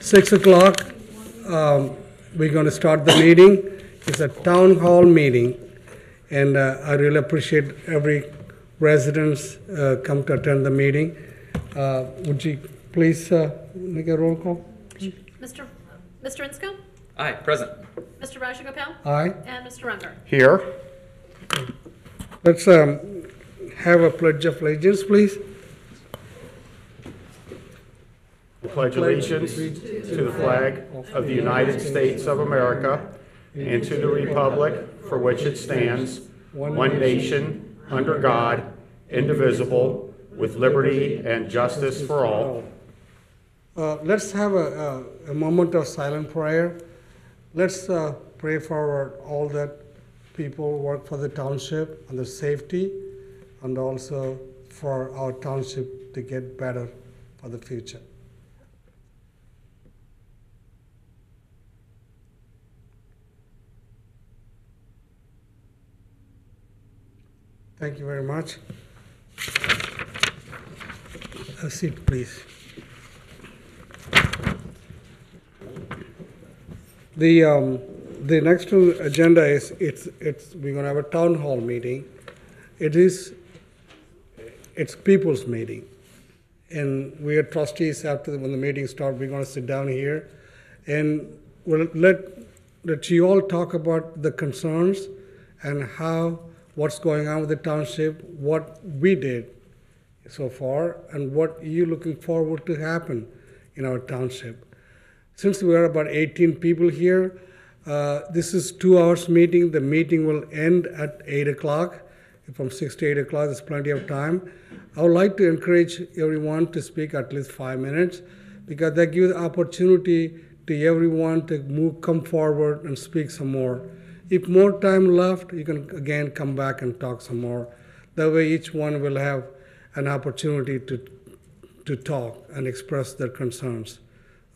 6 o'clock, we're going to start the meeting. It's a town hall meeting, and I really appreciate every residents come to attend the meeting. Would you please make a roll call? Mr. Insco? Aye, present. Mr. Rajagopal? Aye. And Mr. Runger? Here. Let's have a pledge of allegiance, please. I pledge allegiance to the flag of the United States of America and to the republic for which it stands, one nation, under God, indivisible, with liberty and justice for all. Let's have a moment of silent prayer. Let's pray for all that people work for the township and the safety, and also for our township to get better for the future. Thank you very much. A seat, please. The next agenda is we're going to have a town hall meeting. It's people's meeting, and we are trustees. When the meeting starts, we're going to sit down here, and we'll let you all talk about the concerns and what's going on with the township, what we did so far, and what you're looking forward to happen in our township. Since we are about 18 people here, this is 2 hours meeting. The meeting will end at 8 o'clock. From 6 to 8 o'clock, there's plenty of time. I would like to encourage everyone to speak at least 5 minutes, because that gives the opportunity to everyone to come forward and speak some more. If more time left, you can again come back and talk some more. That way each one will have an opportunity to talk and express their concerns.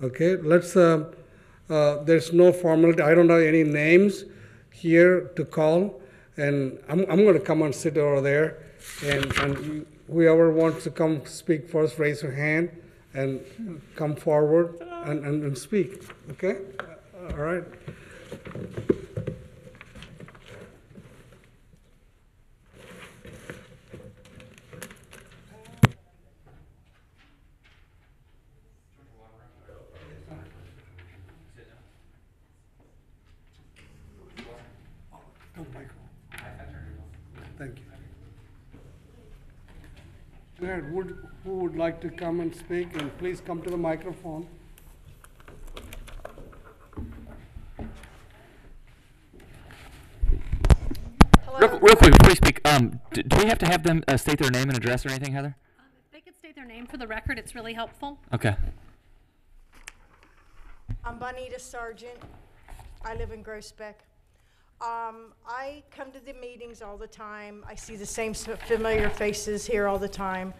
Okay, there's no formality. I don't have any names here to call, and I'm going to come and sit over there, and whoever wants to come speak first, raise your hand and come forward and speak. Okay? All right. Thank you. Mayor, who would like to come and speak? And please come to the microphone. Real quick, before you speak, do we have to have them state their name and address or anything, Heather? If they could state their name for the record, it's really helpful. Okay. I'm Bonita Sargent. I live in Groesbeck. I come to the meetings all the time. I see the same familiar faces here all the time.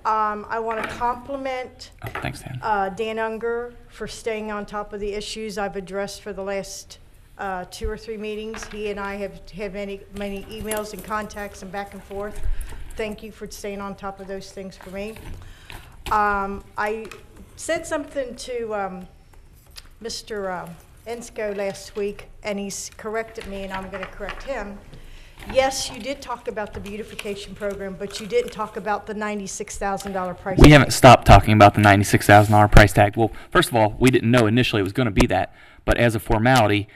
I want to compliment Thanks, Dan. Dan Unger for staying on top of the issues I've addressed for the last 2 or 3 meetings. He and I have had many emails and contacts and back and forth. Thank you for staying on top of those things for me. I said something to Mr. Insco last week, and he's corrected me, and I'm going to correct him. Yes, you did talk about the beautification program, but you didn't talk about the $96,000 price tag. We haven't stopped talking about the $96,000 price tag. Well, first of all, we didn't know initially it was going to be that, but as a formality,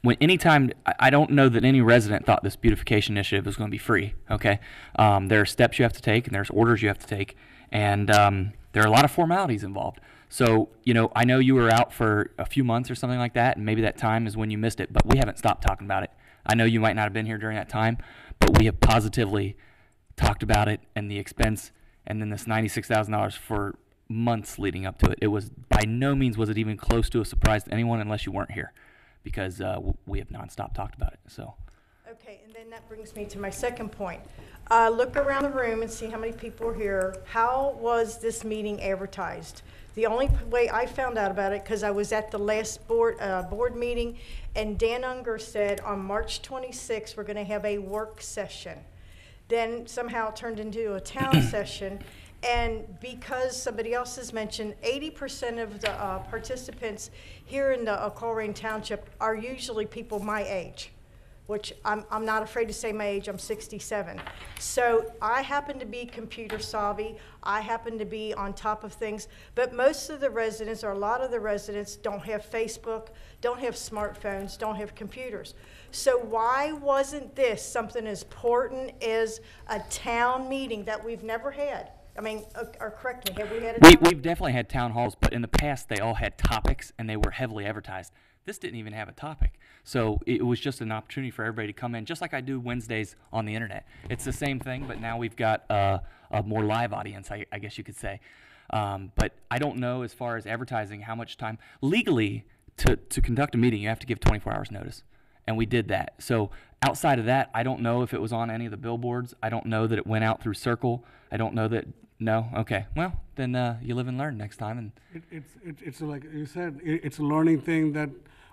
I don't know that any resident thought this beautification initiative was going to be free. Okay, there are steps you have to take, and there's orders you have to take, and there are a lot of formalities involved. So, I know you were out for a few months or something like that, and maybe that time is when you missed it, but we haven't stopped talking about it. I know you might not have been here during that time, but we have positively talked about it and the expense, and then this $96,000 for months leading up to it. It was by no means was it even close to a surprise to anyone unless you weren't here, because we have nonstop talked about it. So. Okay, and then that brings me to my second point. Look around the room and see how many people are here. How was this meeting advertised? The only way I found out about it, because I was at the last board meeting, and Dan Unger said on March 26th we're going to have a work session. Then somehow it turned into a town session, And because somebody else has mentioned, 80% of the participants here in the Colerain Township are usually people my age, which I'm not afraid to say my age, I'm 67. So I happen to be computer savvy, I happen to be on top of things, but most of the residents, or a lot of the residents, don't have Facebook, don't have smartphones, don't have computers. So why wasn't this something as important as a town meeting that we've never had? I mean, or correct me, have we had a town We've definitely had town halls, but in the past they all had topics and they were heavily advertised. This didn't even have a topic. So it was just an opportunity for everybody to come in, just like I do Wednesdays on the internet. It's the same thing, but now we've got a more live audience, I guess you could say. But I don't know, as far as advertising, how much time. Legally, to conduct a meeting, you have to give 24 hours notice. And we did that. So outside of that, I don't know if it was on any of the billboards. I don't know that it went out through Circle. I don't know that. No? Okay. Well, then you live and learn next time. And It's like you said, it's a learning thing that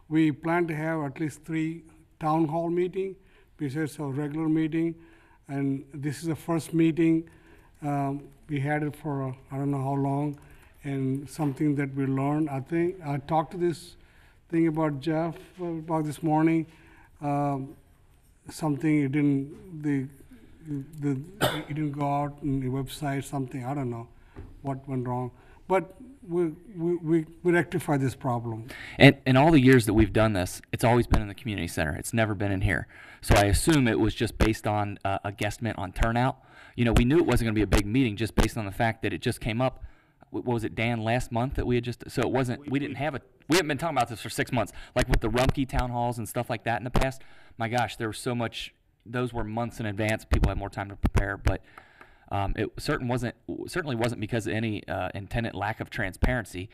we plan to have at least 3 town hall meeting besides a regular meeting. And this is the first meeting. We had it for I don't know how long, and something that we learned. I think I talked to this thing about Jeff about this morning. Something it didn't it didn't go out on the website. Something I don't know what went wrong, but we rectify this problem. And in all the years that we've done this, it's always been in the community center. It's never been in here. So I assume it was just based on a guesstimate on turnout. You know, we knew it wasn't going to be a big meeting just based on the fact that it just came up. What was it, Dan, last month that we had just, so it wasn't, we haven't been talking about this for 6 months. Like with the Rumpke town halls and stuff like that in the past, my gosh, there was so much, those were months in advance. People had more time to prepare, but it certainly wasn't because of any intended lack of transparency.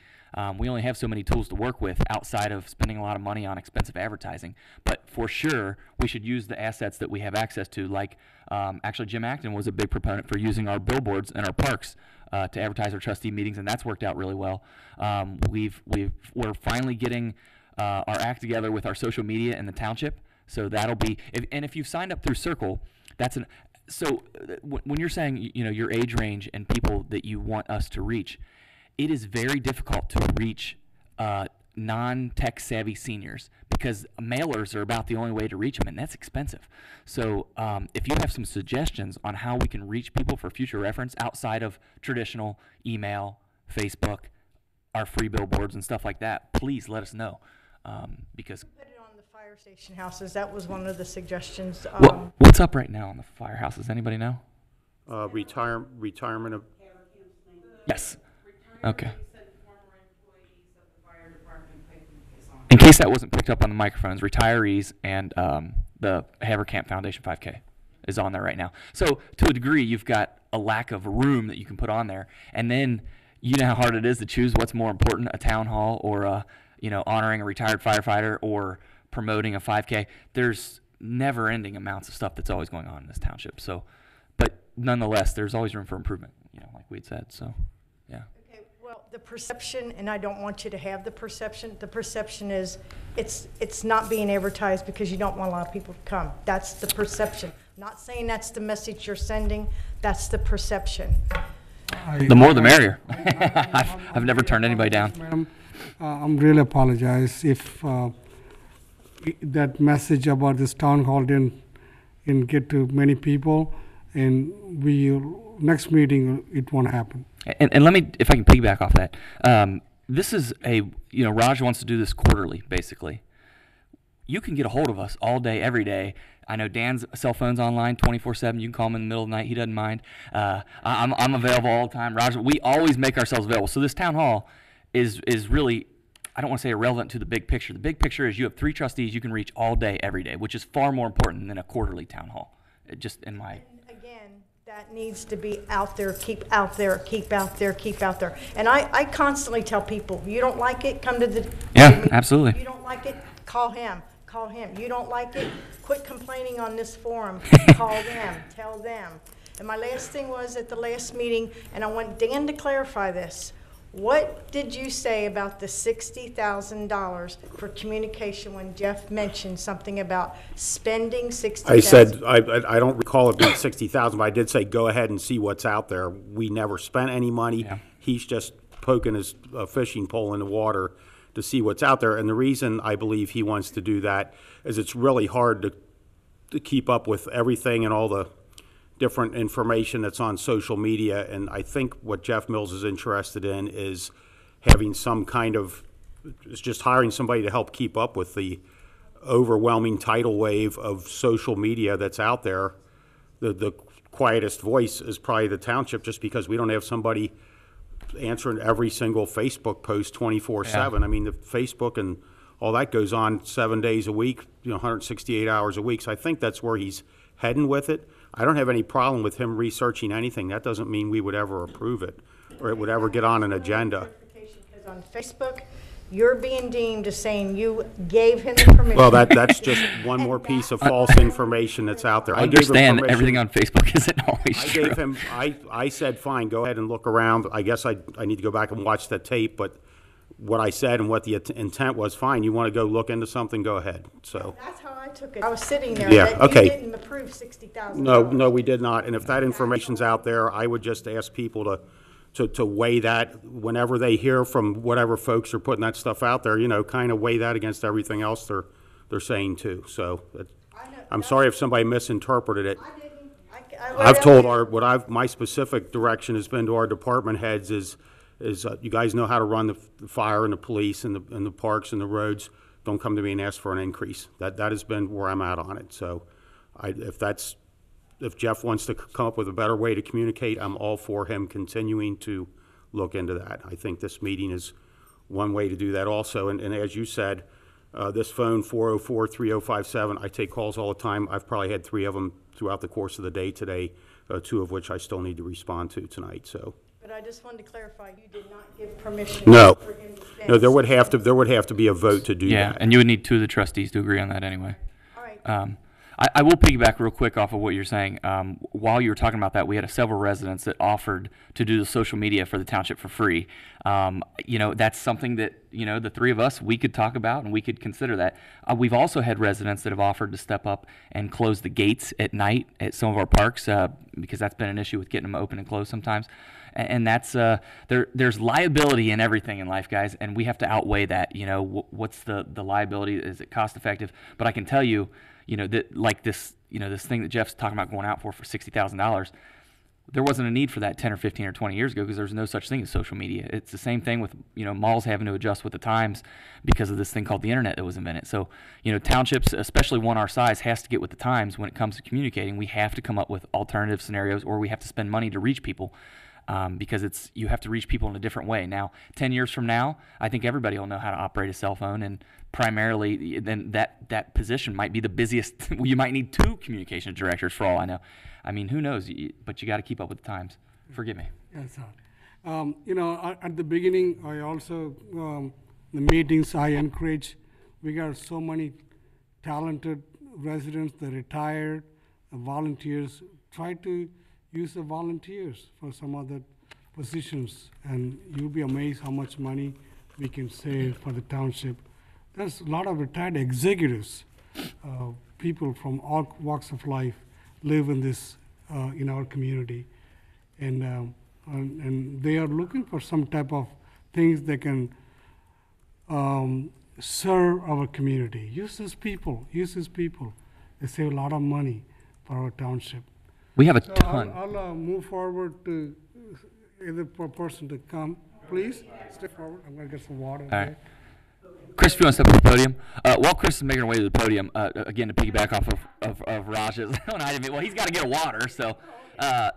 We only have so many tools to work with outside of spending a lot of money on expensive advertising. But for sure, we should use the assets that we have access to. Like, actually, Jim Acton was a big proponent for using our billboards in our parks to advertise our trustee meetings, and that's worked out really well. We're finally getting our act together with our social media in the township. So that'll be, if you've signed up through Circle, that's an. So when you're saying, you know, your age range and people that you want us to reach, it is very difficult to reach non-tech savvy seniors because mailers are about the only way to reach them, and that's expensive. So if you have some suggestions on how we can reach people for future reference outside of traditional email, Facebook, our free billboards and stuff like that, please let us know because Put it on the fire station houses. That was one of the suggestions. what's up right now on the firehouses? Anybody know? Retirement of, Yes. Okay. In case that wasn't picked up on the microphones, retirees and the Haverkamp Foundation 5K is on there right now. So to a degree, you've got a lack of room that you can put on there, and then you know how hard it is to choose what's more important: a town hall or honoring a retired firefighter or promoting a 5K. There's never-ending amounts of stuff that's always going on in this township. So, but nonetheless, there's always room for improvement. Like we'd said. So, yeah. Well, the perception, and I don't want you to have the perception is it's not being advertised because you don't want a lot of people to come. That's the perception. Not saying that's the message you're sending, that's the perception. The more the merrier. I've never turned anybody down. Madam, I'm really apologize if that message about this town hall didn't get to many people, and next meeting it won't happen. And let me, if I can piggyback off that, this is Raj wants to do this quarterly, basically. You can get a hold of us all day, every day. I know Dan's cell phone's online 24/7. You can call him in the middle of the night. He doesn't mind. I'm available all the time. Raj, we always make ourselves available. So this town hall is really, I don't want to say irrelevant to the big picture. The big picture is you have 3 trustees you can reach all day, every day, which is far more important than a quarterly town hall. Just in my... Again, that needs to be out there, keep out there, keep out there, keep out there. And I constantly tell people, you don't like it, come to the... Yeah, absolutely. You don't like it, call him. Call him. You don't like it, quit complaining on this forum. Call them, tell them. And my last thing was at the last meeting, and I want Dan to clarify this. What did you say about the $60,000 for communication when Jeff mentioned something about spending $60,000? I said, I don't recall it being 60,000, but I did say, go ahead and see what's out there. We never spent any money. Yeah. He's just poking his fishing pole in the water to see what's out there. And the reason I believe he wants to do that is it's really hard to keep up with everything and all the different information that's on social media. And I think what Jeff Mills is interested in is having some kind of, is just hiring somebody to help keep up with the overwhelming tidal wave of social media that's out there. The quietest voice is probably the township, just because we don't have somebody answering every single Facebook post 24/7. I mean, the Facebook and all that goes on 7 days a week, 168 hours a week. So I think that's where he's heading with it. I don't have any problem with him researching anything. That doesn't mean we would ever approve it or it would ever get on an agenda. Because on Facebook, you're being deemed as saying you gave him the permission. Well, that's just one more piece of false information that's out there. I understand everything on Facebook isn't always I true. gave him, I said, fine, go ahead and look around. I guess I need to go back and watch that tape, but what I said and what the intent was, fine, you want to go look into something, go ahead, so. That's how I took it. I was sitting there. Yeah, that okay. You didn't approve $60,000. No, we did not, and if that information's out there, I would just ask people to weigh that whenever they hear from whatever folks are putting that stuff out there, kind of weigh that against everything else they're saying too, so. I'm sorry if somebody misinterpreted it. I didn't. I've told my specific direction has been to our department heads is you guys know how to run the fire and the police and the parks and the roads. Don't come to me and ask for an increase. That has been where I'm at on it. So if Jeff wants to come up with a better way to communicate, I'm all for him continuing to look into that. I think this meeting is one way to do that also. And as you said, this phone, 404-3057, I take calls all the time. I've probably had 3 of them throughout the course of the day today, 2 of which I still need to respond to tonight. So. But I just wanted to clarify, you did not give permission No. for him to spend. No, there would have to be a vote to do Yeah, that. and you would need 2 of the trustees to agree on that anyway. All right. I will piggyback real quick off of what you're saying. While you were talking about that, we had several residents that offered to do the social media for the township for free. That's something that, the 3 of us, we could talk about and we could consider that. We've also had residents that have offered to step up and close the gates at night at some of our parks because that's been an issue with getting them open and closed sometimes. And that's there's liability in everything in life, guys, and we have to outweigh that. What's the liability? Is it cost effective? But I can tell you, that like this, this thing that Jeff's talking about going out for $60,000. There wasn't a need for that 10 or 15 or 20 years ago because there's no such thing as social media. It's the same thing with malls having to adjust with the times because of this thing called the internet that was invented. So townships, especially one our size, has to get with the times when it comes to communicating. We have to come up with alternative scenarios, or we have to spend money to reach people. Because you have to reach people in a different way. Now, 10 years from now, I think everybody will know how to operate a cell phone, and primarily then that position might be the busiest. You might need 2 communications directors for all I know. I mean, who knows? But you got to keep up with the times. Forgive me. That's all. At the beginning, I also, the meetings I encourage, we got so many talented residents, the retired, the volunteers, try to use the volunteers for some other positions, and you'll be amazed how much money we can save for the township. There's a lot of retired executives, people from all walks of life live in this, in our community, and they are looking for some type of things that can serve our community. Use these people. They save a lot of money for our township. We have a So ton. I'll move forward to either person to come. Please, step forward. I'm going to get some water. All right. Chris, if you want to step to the podium. While Chris is making her way to the podium, again, to piggyback off of Raj's, well, he's got to get a water, so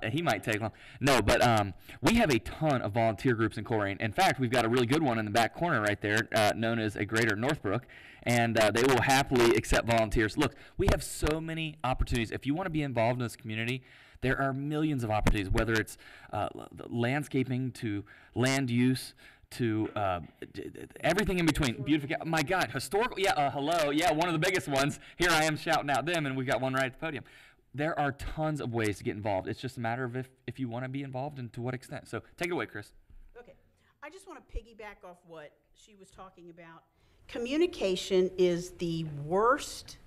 he might take long. No, but we have a ton of volunteer groups in Colerain. In fact, we've got a really good one in the back corner right there, known as a Greater Northbrook, and they will happily accept volunteers. Look, we have so many opportunities. If you want to be involved in this community, there are millions of opportunities, whether it's landscaping to land use to everything in between. Beautification. My God, historical. Yeah, hello. Yeah, one of the biggest ones. Here I am shouting out them, and we've got one right at the podium. There are tons of ways to get involved. It's just a matter of if you want to be involved and to what extent. So take it away, Chris. Okay. I I just want to piggyback off what she was talking about. Communication is the worst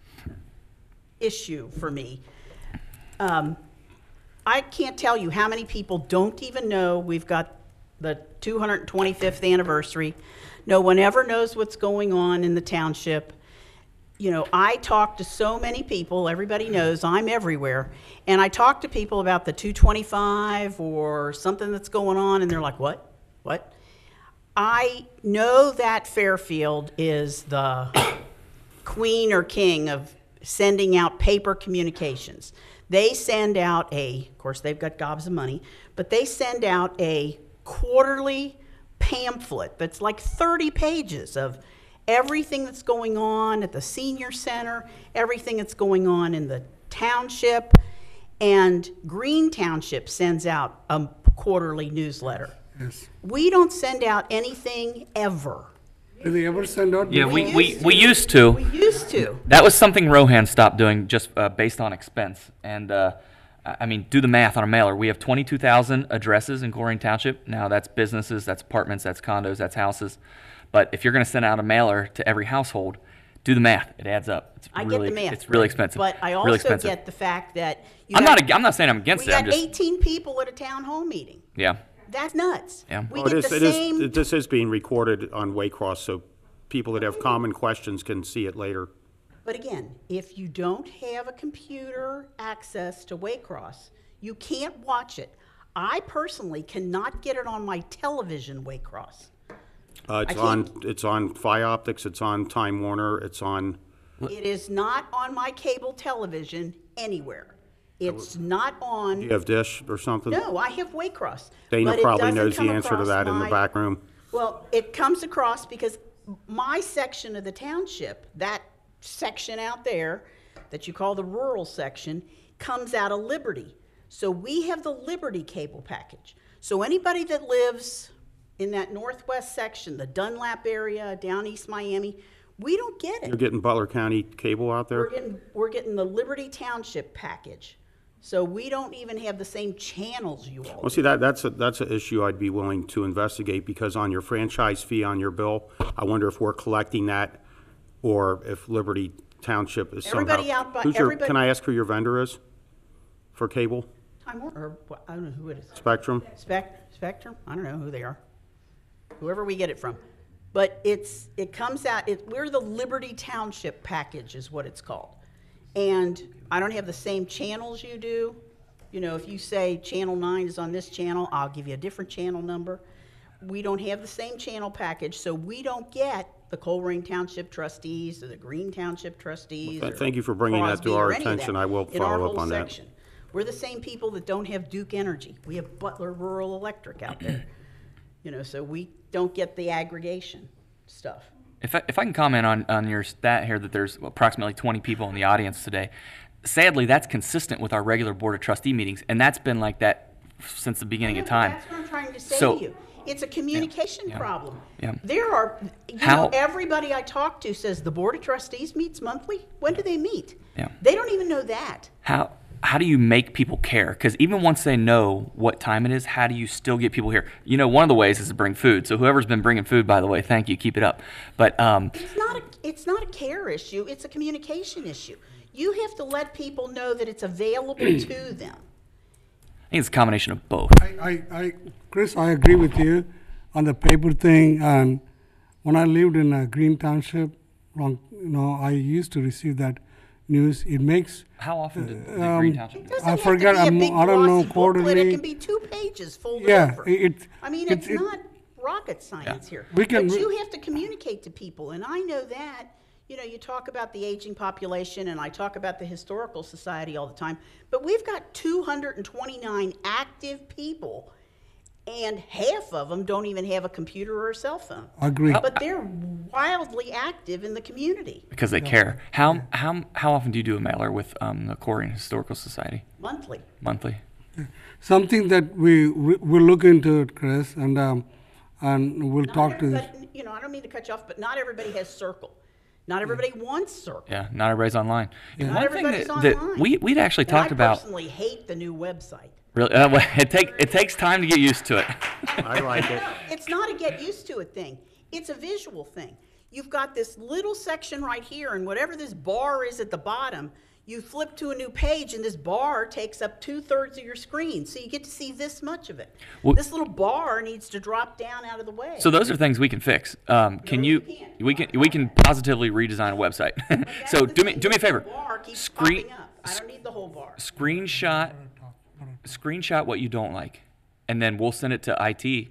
issue for me. I can't tell you how many people don't even know we've got the 225th anniversary. No one ever knows what's going on in the township. You know, I talk to so many people, everybody knows I'm everywhere, and I talk to people about the 225 or something that's going on, and they're like, what? What? I know that Fairfield is the queen or king of sending out paper communications. They send out of course they've got gobs of money, but they send out a quarterly pamphlet that's like 30 pages of everything that's going on at the senior center, everything that's going on in the township, and Green Township sends out a quarterly newsletter. Yes. We don't send out anything ever. Do they ever send out? Yeah, before? we used to. We used to. That was something Rohan stopped doing just based on expense. And I mean, do the math on a mailer. We have 22,000 addresses in Colerain Township. Now that's businesses, that's apartments, that's condos, that's houses. But if you're going to send out a mailer to every household, do the math. It adds up. I get the math. It's really expensive. But I really also expensive. get the fact that I'm not saying I'm against we it. I'm got just 18 people at a town hall meeting. yeah. That's nuts. Yeah. We Well, get the same. this is being recorded on Waycross, so people that have common questions can see it later. But again, if you don't have a computer access to Waycross, you can't watch it. I personally cannot get it on my television Waycross. It's on Optics, it's on Time Warner, it's on. It is not on my cable television anywhere. It's not on. Do you have Dish or something? No, I have Waycross. Dana but it probably doesn't knows the come answer to across that in the back room. Well, it comes across because my section of the township, that section out there that you call the rural section, comes out of Liberty. So we have the Liberty cable package. So anybody that lives in that northwest section, the Dunlap area, down East Miami, we don't get You're it. getting Butler County cable out there? We're getting the Liberty Township package. So we don't even have the same channels you all Well, see, that's an issue I'd be willing to investigate, because on your franchise fee on your bill, I wonder if we're collecting that, or if Liberty Township is somehow. Everybody out by- Can everybody- I ask who your vendor is for cable? I don't know who it is. Spectrum? Spectrum? I don't know who they are. Whoever we get it from. But it comes out, we're the Liberty Township package is what it's called. And I don't have the same channels you do. You know, if you say channel 9 is on this channel, I'll give you a different channel number. We don't have the same channel package, so we don't get the Colerain Township trustees or the Green Township trustees. Well, or thank you for bringing that to Crosby our or any of that attention. I will in our follow up whole on that. section. We're the same people that don't have Duke Energy. We have Butler Rural Electric out there. You know, so we don't get the aggregation stuff. If I can comment on your stat here that there's approximately 20 people in the audience today, sadly that's consistent with our regular Board of Trustee meetings, and that's been like that since the beginning of time. That's what I'm trying to say So- to you. It's a communication Yeah. problem. Yeah. There are, How- everybody I talk to says the Board of Trustees meets monthly. When do they meet? Yeah. They don't even know that. How do you make people care? Because even once they know what time it is, how do you still get people here? You know, one of the ways is to bring food. So whoever's been bringing food, by the way, thank you, keep it up. But It's not a care issue. It's a communication issue. You have to let people know that it's available to them. I think it's a combination of both. Chris, I agree with you on the paper thing. And when I lived in Green Township, I used to receive that news. It makes. How often did the Green Township It do doesn't I have forget, to be a big I don't know, glossy booklet. quarterly. It can be 2 pages folded Yeah, over. it's Not rocket science here. We can- But you have to communicate to people, and I know that. You know, you talk about the aging population, and I talk about the Historical Society all the time, but we've got 229 active people, and half of them don't even have a computer or a cell phone. Agree. But they're wildly active in the community, Because they care. How often do you do a mailer with the Colerain Historical Society? monthly. Monthly? Something that we'll look into it, Chris, and we'll talk to. You know, I don't mean to cut you off, but not everybody has Circle. Not everybody wants Circle. Yeah, not everybody's online. Not One thing everybody's that online. we'd actually And talked I about. personally hate the new website. Really, well, it takes time to get used to it. I like it. It's not a get used to it thing. It's a visual thing. You've got this little section right here, and whatever this bar is at the bottom, you flip to a new page, and this bar takes up 2/3 of your screen. So you get to see this much of it. Well, this little bar needs to drop down out of the way. So those are things we can fix. Can you? We can positively redesign a website. So do me a favor. The bar keeps Screen. popping up. I don't need the whole bar. Screenshot what you don't like, and then we'll send it to IT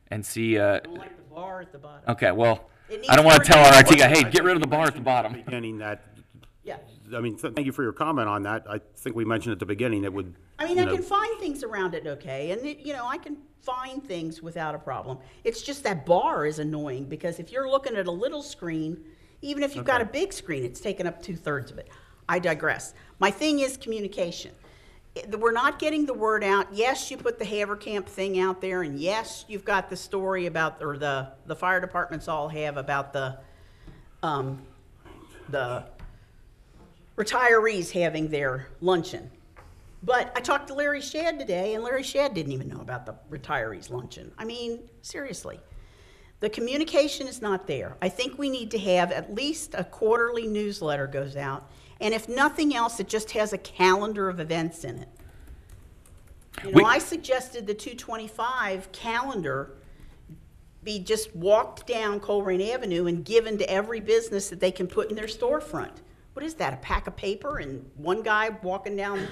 and see. I don't like the bar at the bottom. Okay, well, It I don't needs want to tell our everything. IT guy, hey, get rid of the bar at the bottom. Beginning that, Yeah. I mean, thank you for your comment on that. I think we mentioned at the beginning it would. I mean, you I know, can find things around it, okay, and I can find things without a problem. It's just that bar is annoying because if you're looking at a little screen, even if you've got a big screen, it's taking up 2/3 of it. I digress. My thing is communication. We're not getting the word out. Yes, you put the Haverkamp thing out there, and yes, you've got the story about, or the fire departments all have about the retirees having their luncheon. But I talked to Larry Shadd today, and Larry Shadd didn't even know about the retirees luncheon. I mean, seriously. The communication is not there. I think we need to have at least a quarterly newsletter goes out, and if nothing else, it just has a calendar of events in it. I suggested the 225 calendar be just walked down Colerain Avenue and given to every business that they can put in their storefront. What is that, a pack of paper and one guy walking down,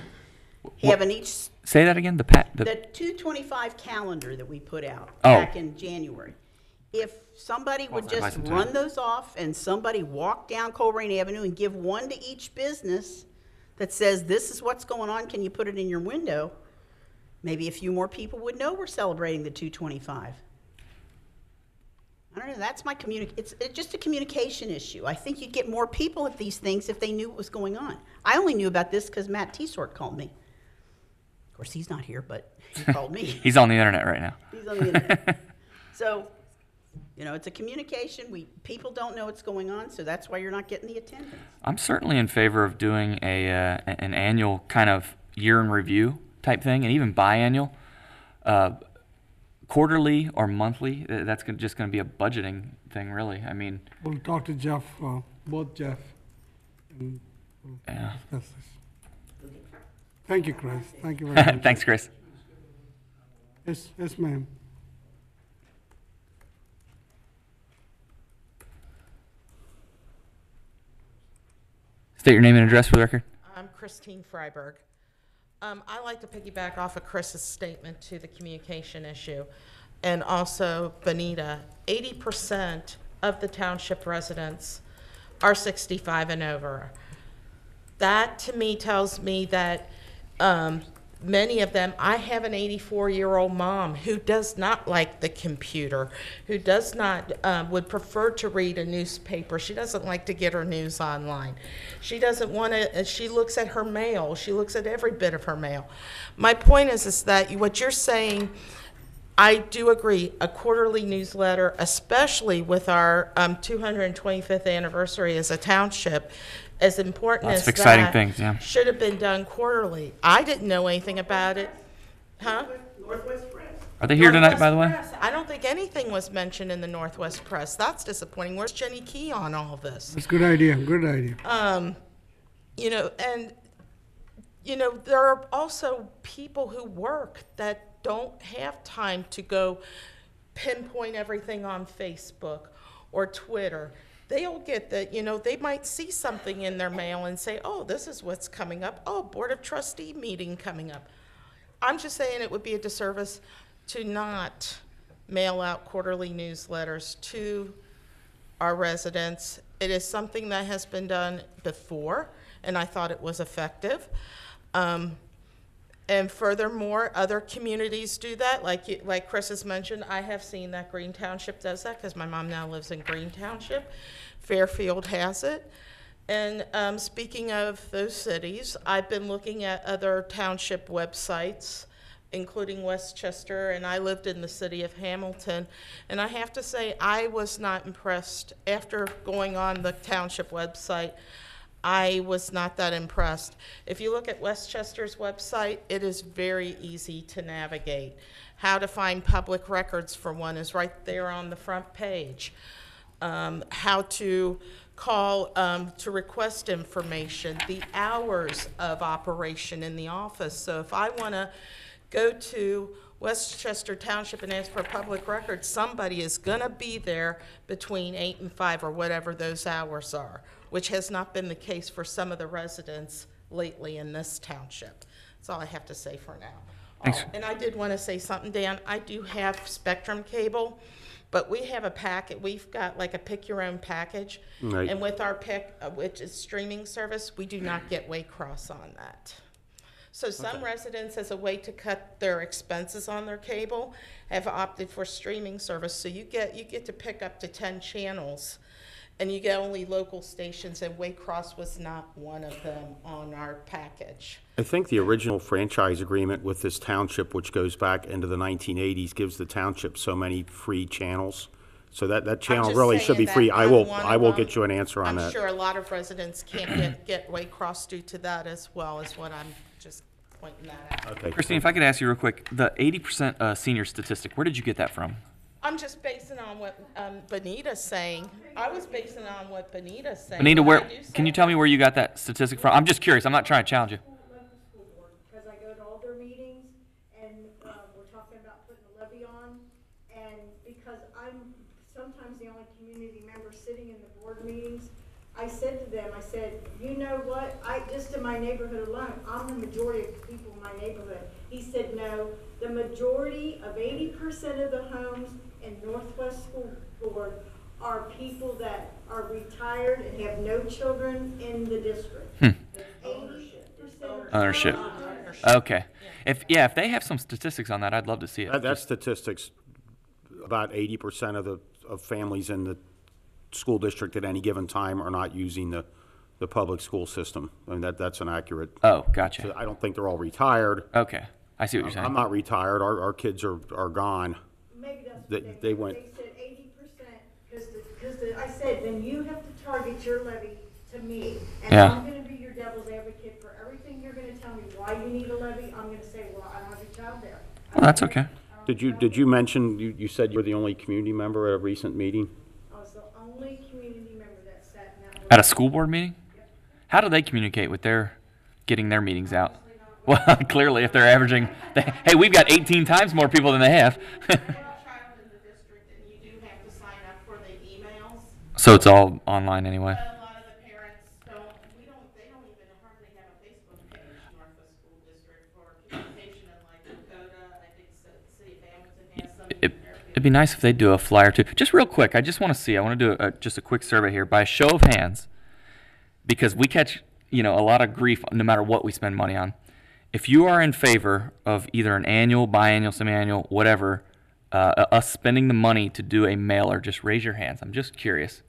having each... Say that again, The 225 calendar that we put out back in January. If somebody would just run those off and somebody walk down Colerain Avenue and give one to each business that says, this is what's going on, can you put it in your window? Maybe a few more people would know we're celebrating the 225. I don't know, that's my it's just a communication issue. I think you'd get more people at these things if they knew what was going on. I only knew about this because Matt Tsort called me. Of course, he's not here, but he called me. He's on the internet right now. He's on the internet. So, it's a communication. People don't know what's going on, so that's why you're not getting the attendance. I'm certainly in favor of doing an annual kind of year in review type thing, and even biannual. Quarterly or monthly, that's just going to be a budgeting thing, really. I mean, We'll talk to Jeff, both Jeff. And yeah. discuss this. Thank you, Chris. Thank you very much. Thanks, Chris. Yes, ma'am. State your name and address for the record. I'm Christine Freiberg. I like to piggyback off of Chris's statement to the communication issue, and also Benita. 80% of the township residents are 65 and over. That to me tells me that many of them, I have an 84-year-old mom who does not like the computer, who does not, would prefer to read a newspaper. She doesn't like to get her news online. She doesn't want to, she looks at her mail. She looks at every bit of her mail. My point is that what you're saying, I do agree, a quarterly newsletter, especially with our 225th anniversary as a township, as important Lots as of exciting that, things, yeah. should have been done quarterly. I didn't know anything about it. Huh? Northwest Press. Are they here tonight, by the way? Northwest Press. I don't think anything was mentioned in the Northwest Press. That's disappointing. Where's Jenny Key on all of this? That's a good idea, good idea. There are also people who work that don't have time to go pinpoint everything on Facebook or Twitter. They'll get that, they might see something in their mail and say, oh, this is what's coming up. Oh, Board of Trustee meeting coming up. I'm just saying it would be a disservice to not mail out quarterly newsletters to our residents. It is something that has been done before, and I thought it was effective. And furthermore, other communities do that. Like Chris has mentioned, I have seen that Green Township does that because my mom now lives in Green Township. Fairfield has it. And speaking of those cities, I've been looking at other township websites, including Westchester, and I lived in the city of Hamilton. And I have to say, I was not impressed after going on the township website. I was not that impressed. If you look at Westchester's website, it is very easy to navigate. How to find public records, for one, is right there on the front page. How to call to request information, the hours of operation in the office. So if I want to go to Westchester Township and ask for public records, somebody is going to be there between 8 and 5 or whatever those hours are, which has not been the case for some of the residents lately in this township. That's all I have to say for now. Thanks. And I did want to say something, Dan. I do have Spectrum cable, but we have a packet. We've got like a pick your own package. Right. And with our pick, which is streaming service, we do not get Waycross on that. So some residents, as a way to cut their expenses on their cable, have opted for streaming service. So you get to pick up to 10 channels, and you get only local stations, and Waycross was not one of them on our package. I think the original franchise agreement with this township, which goes back into the 1980s, gives the township so many free channels. So that channel just really should be saying free. that I I'm will one I of will them. get you an answer on I'm that. sure a lot of residents can't get Waycross due to that as well, as what I'm just pointing that out. Okay. Christine, if I could ask you real quick, the 80% senior statistic, where did you get that from? I'm just basing on what Benita's saying. I was basing on what Benita's saying. Anita, When where I do can you say- tell me where you got that statistic from? I'm just curious. I'm not trying to challenge you. Local school board, because I go to all their meetings, and we're talking about putting a levy on, and because I'm sometimes the only community member sitting in the board meetings, I said to them, I said, you know what, just in my neighborhood alone, I'm the majority of the people in my neighborhood. He said, no, the majority of 80% of the homes in Northwest School Board are people that are retired and have no children in the district. 80% Ownership. Okay. If they have some statistics on that, I'd love to see it. That statistics, about 80% of families in the school district at any given time are not using the public school system. I mean, that's an accurate. Oh, gotcha. So I don't think they're all retired. Okay. I see what you're saying. I'm not retired. Our kids are gone. Maybe that's They- what they went- They said 80%, because I said, then you have to target your levy to me. And Yeah. I'm gonna be your devil's advocate for everything you're gonna tell me why you need a levy. I'm gonna say, well, I don't have a child there. Well, that's okay. Did you mention, you said you were the only community member at a recent meeting? I was the only community member that sat in that. At a school board meeting? How do they communicate with getting their meetings out? Well, clearly, if they're averaging, hey, we've got 18 times more people than they have. Have a child in the district, and you do have to sign up for the emails. So it's all online anyway. But a lot of the parents they don't even hardly have a Facebook page, Northwest School District, for communication, and like Dakota, I think City of Hamilton has some. It'd be nice if they'd do a flyer too. Just real quick, I just want to see. I want to do just a quick survey here by a show of hands, because we catch a lot of grief no matter what we spend money on. If you are in favor of either an annual, biannual, semi-annual, whatever, us spending the money to do a mailer, just raise your hands. I'm just curious.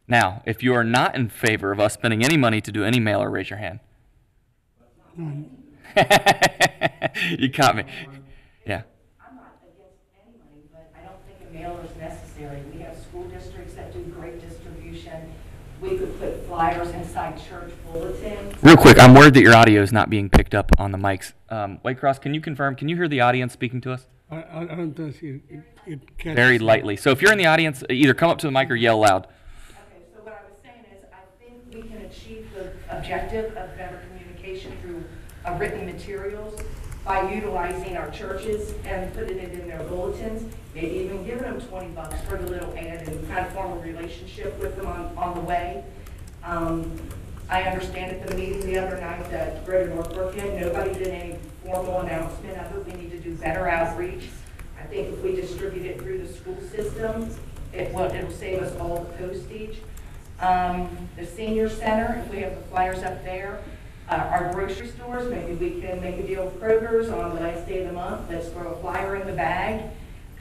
Now, if you are not in favor of us spending any money to do any mailer, raise your hand. You caught me. Yeah. I'm not against any money, but I don't think a mailer is necessary. We have school districts that do great distribution. We could put flyers inside church bulletins. Real quick, I'm worried that your audio is not being picked up on the mics. Whitecross, can you confirm? Can you hear the audience speaking to us? I don't think it catches. Very lightly. So if you're in the audience, either come up to the mic or yell loud. Okay, so what I was saying is, I think we can achieve the objective of better communication through written materials by utilizing our churches and putting it in their bulletins, maybe even giving them $20 for the little ad and kind of form a relationship with them on the way. I understand at the meeting the other night that Greater North Brookend, nobody did any formal announcement of it. We need to do better outreach. I think if we distribute it through the school system, it'll save us all the postage. The senior center, if we have the flyers up there, our grocery stores, maybe we can make a deal with Kroger's on the last day of the month. Let's throw a flyer in the bag.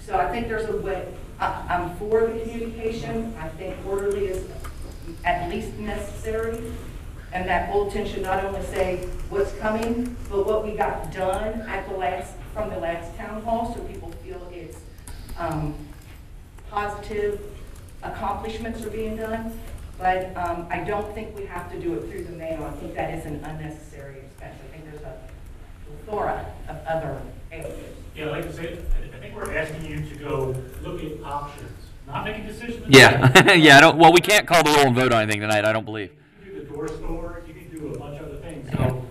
So I think there's a way. I'm for the communication. I think quarterly is at least necessary. And that bulletin should not only say what's coming, but what we got done from the last town hall, so people feel it's positive accomplishments are being done. But I don't think we have to do it through the mail. I think that is an unnecessary expense. I think there's a plethora of other areas. Yeah, like I said, I think we're asking you to go look at options, not make a decision. Yeah, yeah. Well, we can't call the roll and vote on anything tonight. I don't believe. You can do the door store. You can do a bunch of other things. So.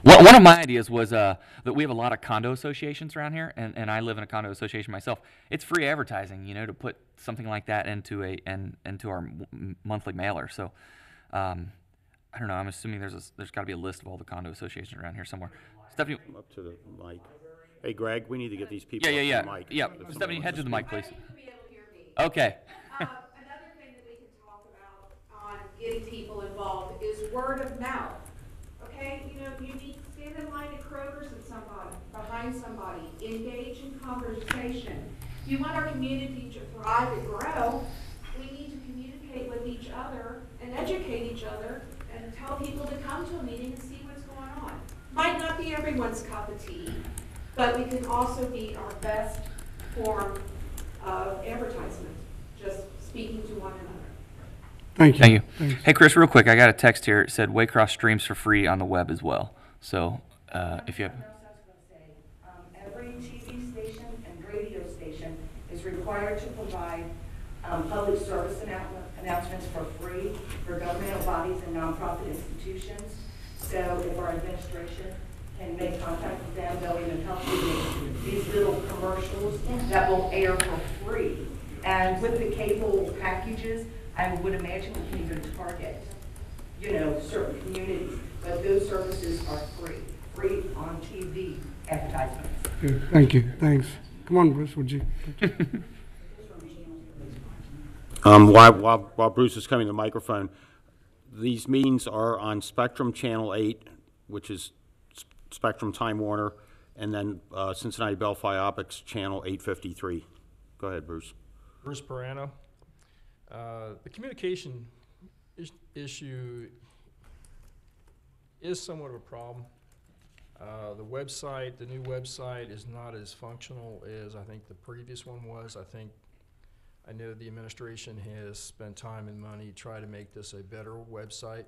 Well, one of my ideas was that we have a lot of condo associations around here, and I live in a condo association myself. It's free advertising, you know, to put something like that into our monthly mailer. So, I don't know. I'm assuming there's got to be a list of all the condo associations around here somewhere. Stephanie, Up to the mic. Hey, Greg, we need to get these people yeah. up to the mic. Yeah, If Stephanie, someone head to the mic, please. Another Okay. thing that we can talk about on getting people involved is word of mouth. Okay, you know, you need to stand in line at Kroger's and behind somebody, engage in conversation. If you want our community to thrive and grow, we need to communicate with each other and educate each other and tell people to come to a meeting and see what's going on. Might not be everyone's cup of tea, but we can also be our best form of advertisement, just speaking to one another. Thank you. Thank you. Thanks. Hey, Chris, real quick, I got a text here. It said Waycross streams for free on the web as well. So if you have... Every TV station and radio station is required to provide public service announcements for free for governmental bodies and nonprofit institutions. So if our administration can make contact with them, they'll even help you make these little commercials that will air for free. And with the cable packages, I would imagine we can even target, you know, certain communities, but those services are free on TV advertisements. Good. Thank you. Thanks. Come on, Bruce, would you? While Bruce is coming to the microphone, these meetings are on Spectrum Channel 8, which is Spectrum Time Warner, and then Cincinnati Bell Optics Channel 853. Go ahead, Bruce. Bruce Perano. The communication issue is somewhat of a problem. The website, the new website, is not as functional as I think the previous one was. I know the administration has spent time and money to try to make this a better website.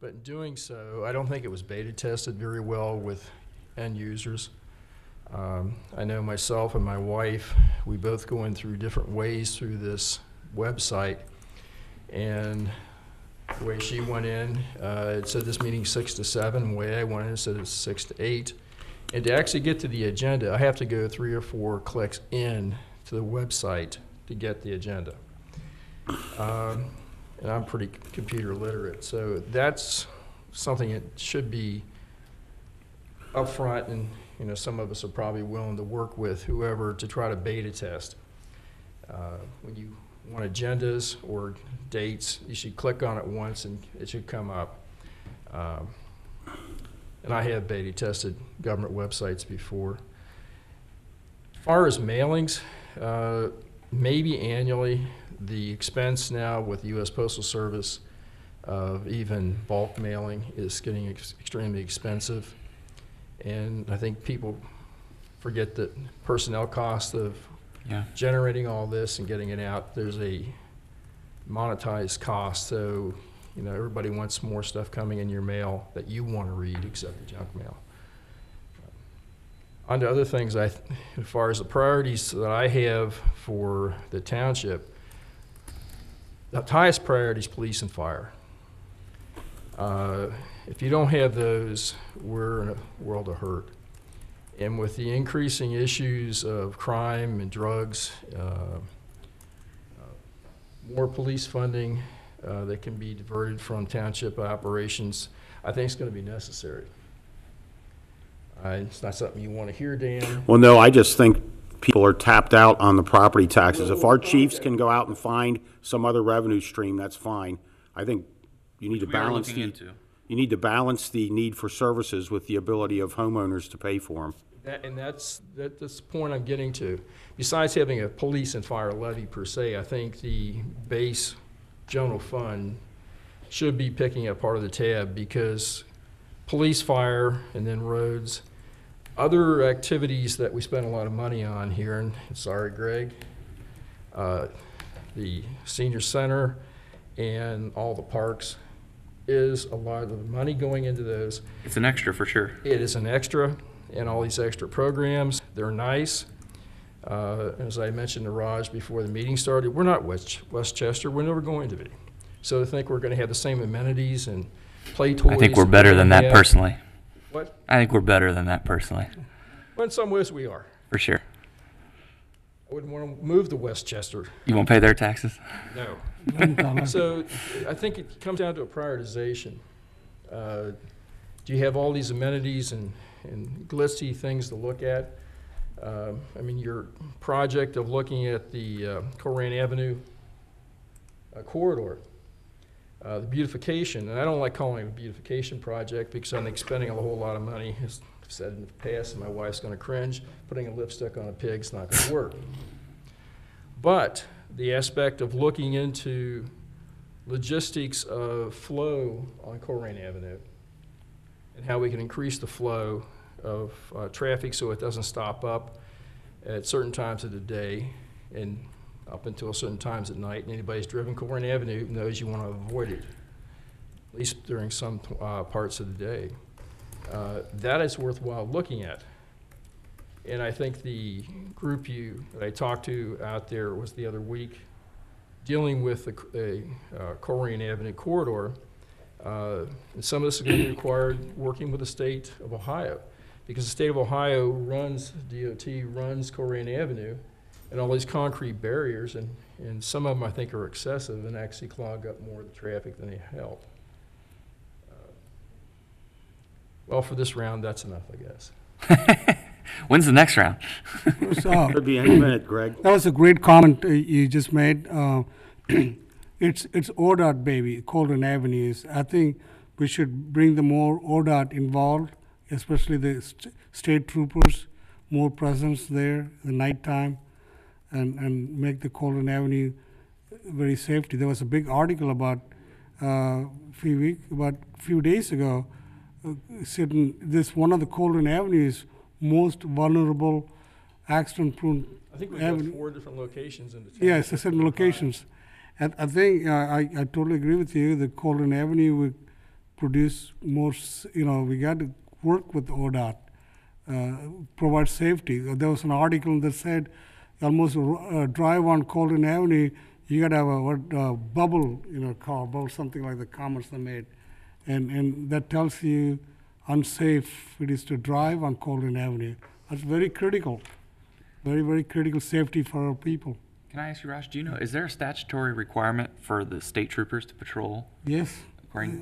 But in doing so, I don't think it was beta tested very well with end users. I know myself and my wife, we both going through different ways through this website, and the way she went in, it said this meeting's 6 to 7. The way I went in, it said it's 6 to 8. And to actually get to the agenda, I have to go 3 or 4 clicks in to the website to get the agenda. And I'm pretty computer literate, so that's something that should be upfront, and you know, some of us are probably willing to work with whoever to try to beta test. When you want agendas or dates, you should click on it once and it should come up. And I have beta tested government websites before. As far as mailings, maybe annually. The expense now with the U.S. Postal Service of even bulk mailing is getting extremely expensive. And I think people forget that personnel cost of generating all this and getting it out, there's a monetized cost. So, you know, everybody wants more stuff coming in your mail that you want to read except the junk mail. On to other things, as far as the priorities that I have for the township, the highest priority is police and fire. If you don't have those, we're in a world of hurt. And with the increasing issues of crime and drugs, more police funding that can be diverted from township operations, I think it's going to be necessary. It's not something you want to hear, Dan. Well, no, I just think people are tapped out on the property taxes. If our chiefs can go out and find some other revenue stream, that's fine. I think you need to balance you need to balance the need for services with the ability of homeowners to pay for them. That's the point I'm getting to. Besides having a police and fire levy per se, I think the base general fund should be picking up part of the tab, because police, fire, and then roads, other activities that we spend a lot of money on here, and sorry, Greg, the senior center and all the parks is a lot of the money going into those. It's an extra for sure. It is an extra, and all these extra programs, they're nice. As I mentioned to Raj before the meeting started, we're not Westchester, we're never going to be. So to think we're going to have the same amenities and play toys. I think we're better than that personally. What? I think we're better than that personally. Well, in some ways we are. For sure. I wouldn't want to move to Westchester. You won't pay their taxes? No. So I think it comes down to a prioritization. Do you have all these amenities and glitzy things to look at? I mean, your project of looking at the Colerain Avenue corridor, the beautification, and I don't like calling it a beautification project because I think spending a whole lot of money, as I've said in the past, and my wife's going to cringe, putting a lipstick on a pig's not going to work. But the aspect of looking into logistics of flow on Colerain Avenue and how we can increase the flow of traffic so it doesn't stop up at certain times of the day and up until certain times at night. And anybody who's driven Colerain Avenue knows you want to avoid it, at least during some parts of the day. That is worthwhile looking at. And I think the group that I talked to out there was the other week dealing with the Colerain Avenue corridor. And some of this is going to be required working with the state of Ohio, because the state of Ohio runs, DOT runs Colerain Avenue, and all these concrete barriers, and some of them I think are excessive and actually clog up more of the traffic than they help. Well, for this round, that's enough, I guess. When's the next round? Could be any minute, Greg. That was a great comment you just made. It's ODOT, baby, Colerain Avenues. I think we should bring the more ODOT involved, especially the state troopers, more presence there at nighttime, and make the Colerain Avenue very safety. There was a big article about few days ago, saying this one of the Colerain Avenues most vulnerable, accident-prone. I think we've got 4 different locations in the town. Yes, certain locations. And I think I totally agree with you. The Colerain Avenue would produce more. We got to work with ODOT, provide safety. There was an article that said almost drive on Colerain Avenue, you got to have a bubble, car, bubble, something like the comments they made, and that tells you unsafe it is to drive on Colerain Avenue. That's very critical, very, very critical safety for our people. Can I ask you, Raj, do you know, is there a statutory requirement for the state troopers to patrol? Yes.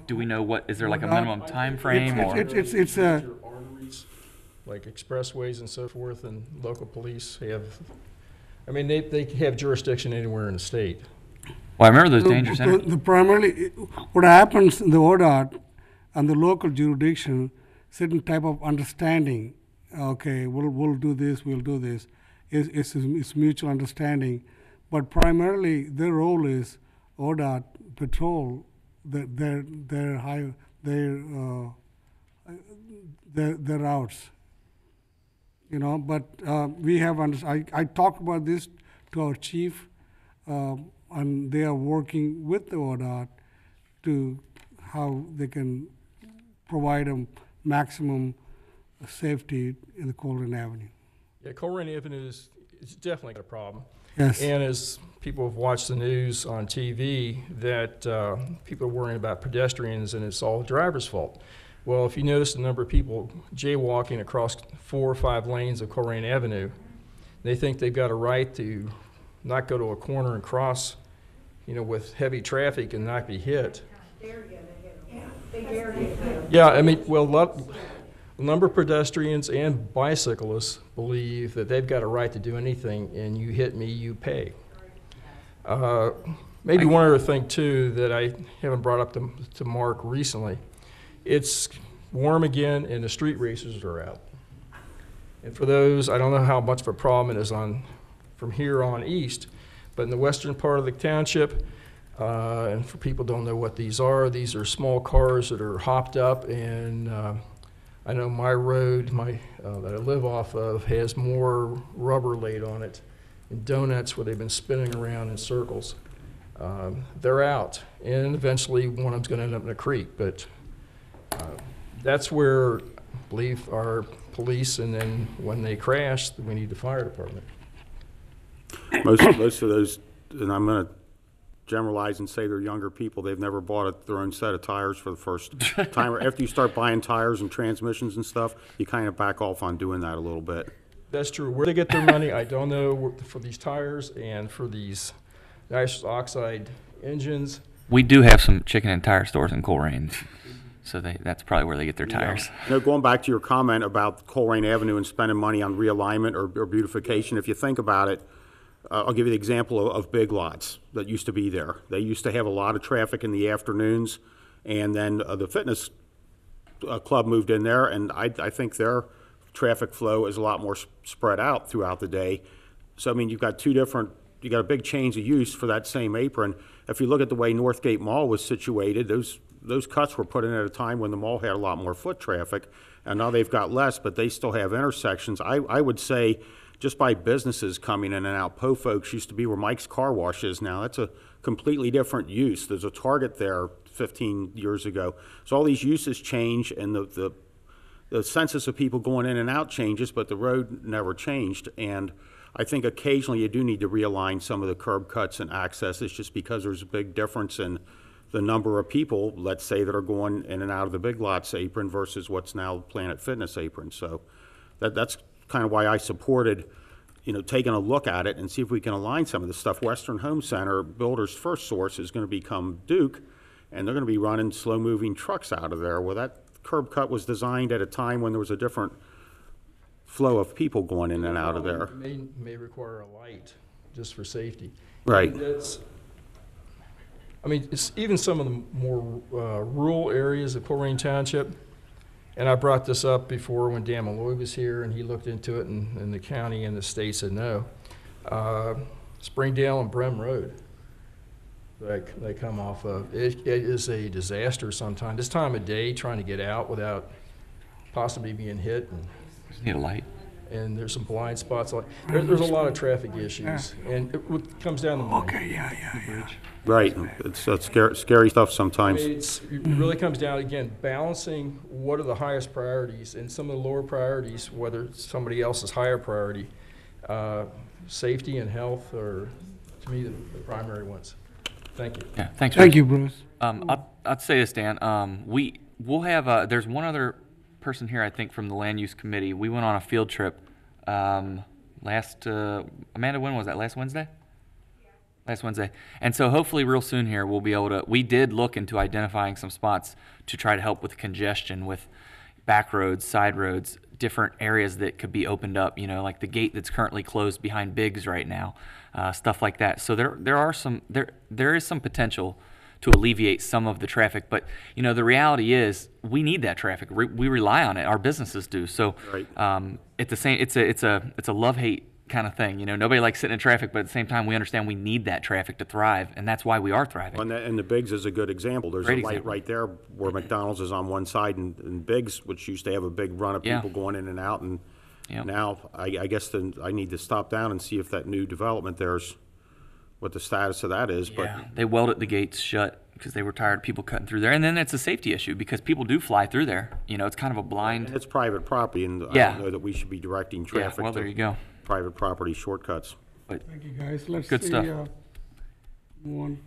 Do we know is there like a minimum time frame? It's arteries, like expressways and so forth, and local police have, I mean, they have jurisdiction anywhere in the state. Well, I remember those dangerous primarily, what happens in the ODOT and the local jurisdiction, certain type of understanding, okay, we'll do this, we'll do this, it's mutual understanding, but primarily their role is ODOT patrol their routes, but we have, I talked about this to our chief, and they are working with the ODOT to how they can provide a maximum safety in the Colerain Avenue. Yeah, Colerain Avenue is definitely a problem. Yes. And as people have watched the news on TV, that people are worrying about pedestrians and it's all the driver's fault. Well, if you notice the number of people jaywalking across 4 or 5 lanes of Colerain Avenue, they think they've got a right to not go to a corner and cross, with heavy traffic and not be hit. Yeah, I mean, well, a number of pedestrians and bicyclists believe that they've got a right to do anything, and you hit me, you pay. Maybe one other thing, too, that I haven't brought up to Mark recently. It's warm again, and the street racers are out. And for those, I don't know how much of a problem it is from here on east, but in the western part of the township, and for people who don't know what these are small cars that are hopped up, and I know my road that I live off of has more rubber laid on it and donuts where they've been spinning around in circles. they're out. And eventually one of them's going to end up in a creek. But that's where I believe our police, and then when they crash, we need the fire department. Most of those, and I'm going to generalize and say they're younger people, they've never bought their own set of tires for the first time. After you start buying tires and transmissions and stuff, you kind of back off on doing that a little bit. That's true. Where they get their money, I don't know. For these tires and for these nitrous oxide engines. We do have some chicken and tire stores in Colerain, so that's probably where they get their tires. You know, going back to your comment about Colerain Avenue and spending money on realignment or beautification, if you think about it, I'll give you the example of Big Lots that used to be there. They used to have a lot of traffic in the afternoons, and then the fitness club moved in there, and I think their traffic flow is a lot more spread out throughout the day. So, I mean, you got a big change of use for that same apron. If you look at the way Northgate Mall was situated, those cuts were put in at a time when the mall had a lot more foot traffic, and now they've got less, but they still have intersections. I would say, just by businesses coming in and out. Po Folks used to be where Mike's Car Wash is now. That's a completely different use. There's a Target there 15 years ago. So all these uses change, and the census of people going in and out changes, but the road never changed. And I think occasionally you do need to realign some of the curb cuts and accesses, just because there's a big difference in the number of people, let's say, that are going in and out of the Big Lots apron versus what's now Planet Fitness apron. So that's kind of why I supported, taking a look at it and see if we can align some of this stuff. Western Home Center, Builder's First Source, is going to become Duke, and they're going to be running slow-moving trucks out of there. Well, that curb cut was designed at a time when there was a different flow of people going in and out of there. It may require a light just for safety. Right. It's even some of the more rural areas of Colerain Township. And I brought this up before when Dan Malloy was here, and he looked into it, and the county and the state said no. Springdale and Brem Road, they come off of. It is a disaster sometimes. This time of day, trying to get out without possibly being hit. Just need a light. And there's some blind spots. There's a lot of traffic issues, and it comes down to money. Okay, yeah. Right. It's scary stuff sometimes. It really comes down, again, balancing what are the highest priorities, and some of the lower priorities, whether it's somebody else's higher priority. Safety and health are, to me, the primary ones. Thank you. Yeah, thanks. Thank you, Bruce. I'd say this, Dan. We'll have there's one other person here, I think, from the land use committee. We went on a field trip Amanda, when was that? Last Wednesday? Last Wednesday. And so hopefully real soon here we'll be able to, we did look into identifying some spots to try to help with congestion, with back roads, side roads, different areas that could be opened up, like the gate that's currently closed behind Biggs right now, stuff like that. So there is some potential to alleviate some of the traffic, but the reality is we need that traffic. We rely on it. Our businesses do. So Right. it's a love-hate kind of thing. Nobody likes sitting in traffic, but at the same time we understand we need that traffic to thrive, and that's why we are thriving. And the Biggs is a good example. There's Great a light example. right there where McDonald's is on one side, and Biggs, which used to have a big run of Yeah. people going in and out, and Yep. now I guess then I need to stop down and see if that new development there's what the status of that is. But Yeah, they welded the gates shut because they were tired of people cutting through there. And then it's a safety issue because people do fly through there. It's kind of a blind. and it's private property, and Yeah. I don't know that we should be directing Yeah, traffic well, there to you go. private property shortcuts. But Thank you, guys. Let's Good see, stuff. who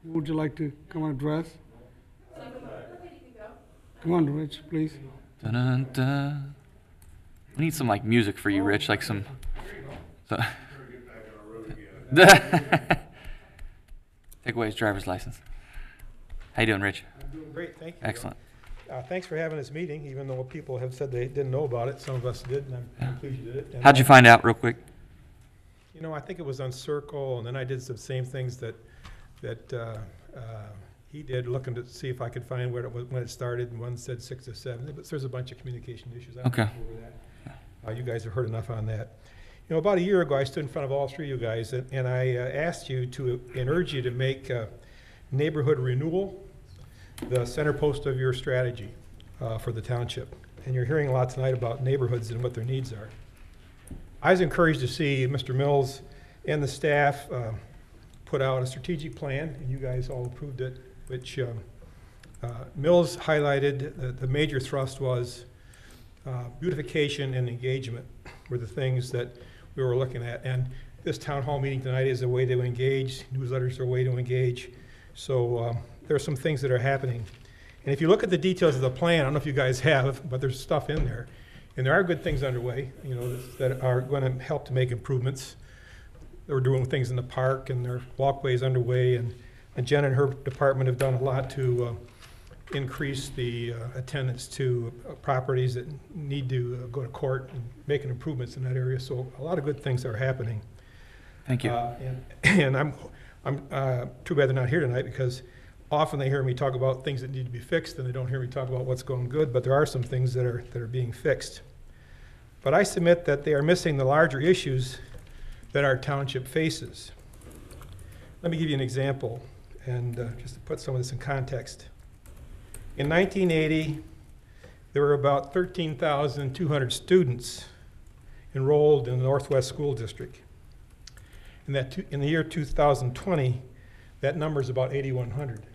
would you like to come and address? Come on, Rich, please. dun-dun-dun. We need some music for you, Rich, like some. Take away his driver's license. How you doing, Rich? I'm doing great, thank you. Excellent. Thanks for having this meeting, even though people have said they didn't know about it. Some of us did, and I'm pleased you did it. And How'd you find out, real quick? I think it was on Circle, and then I did some same things that he did, looking to see if I could find where it was, when it started, and one said 6 to 7, but there's a bunch of communication issues. I don't Okay. know over that. You guys have heard enough on that. About a year ago, I stood in front of all three of you guys, and I asked you and urged you to make neighborhood renewal the center post of your strategy for the township. And you're hearing a lot tonight about neighborhoods and what their needs are. I was encouraged to see Mr. Mills and the staff put out a strategic plan, and you guys all approved it, which Mills highlighted that the major thrust was beautification and engagement were the things that we were looking at. And this town hall meeting tonight is a way to engage. Newsletters are a way to engage. So there are some things that are happening. And if you look at the details of the plan, I don't know if you guys have, but there's stuff in there. And there are good things underway, you know, that are going to help to make improvements. We're doing things in the park, and there are walkways underway. And Jen and her department have done a lot to increase the attendance to properties that need to go to court and making improvements in that area. So a lot of good things are happening. Thank you. And I'm too bad they're not here tonight, because often they hear me talk about things that need to be fixed, and they don't hear me talk about what's going good, but there are some things that are being fixed. But I submit that they are missing the larger issues that our township faces. Let me give you an example, and just to put some of this in context. In 1980, there were about 13,200 students enrolled in the Northwest School District. And that in the year 2020, that number is about 8,100.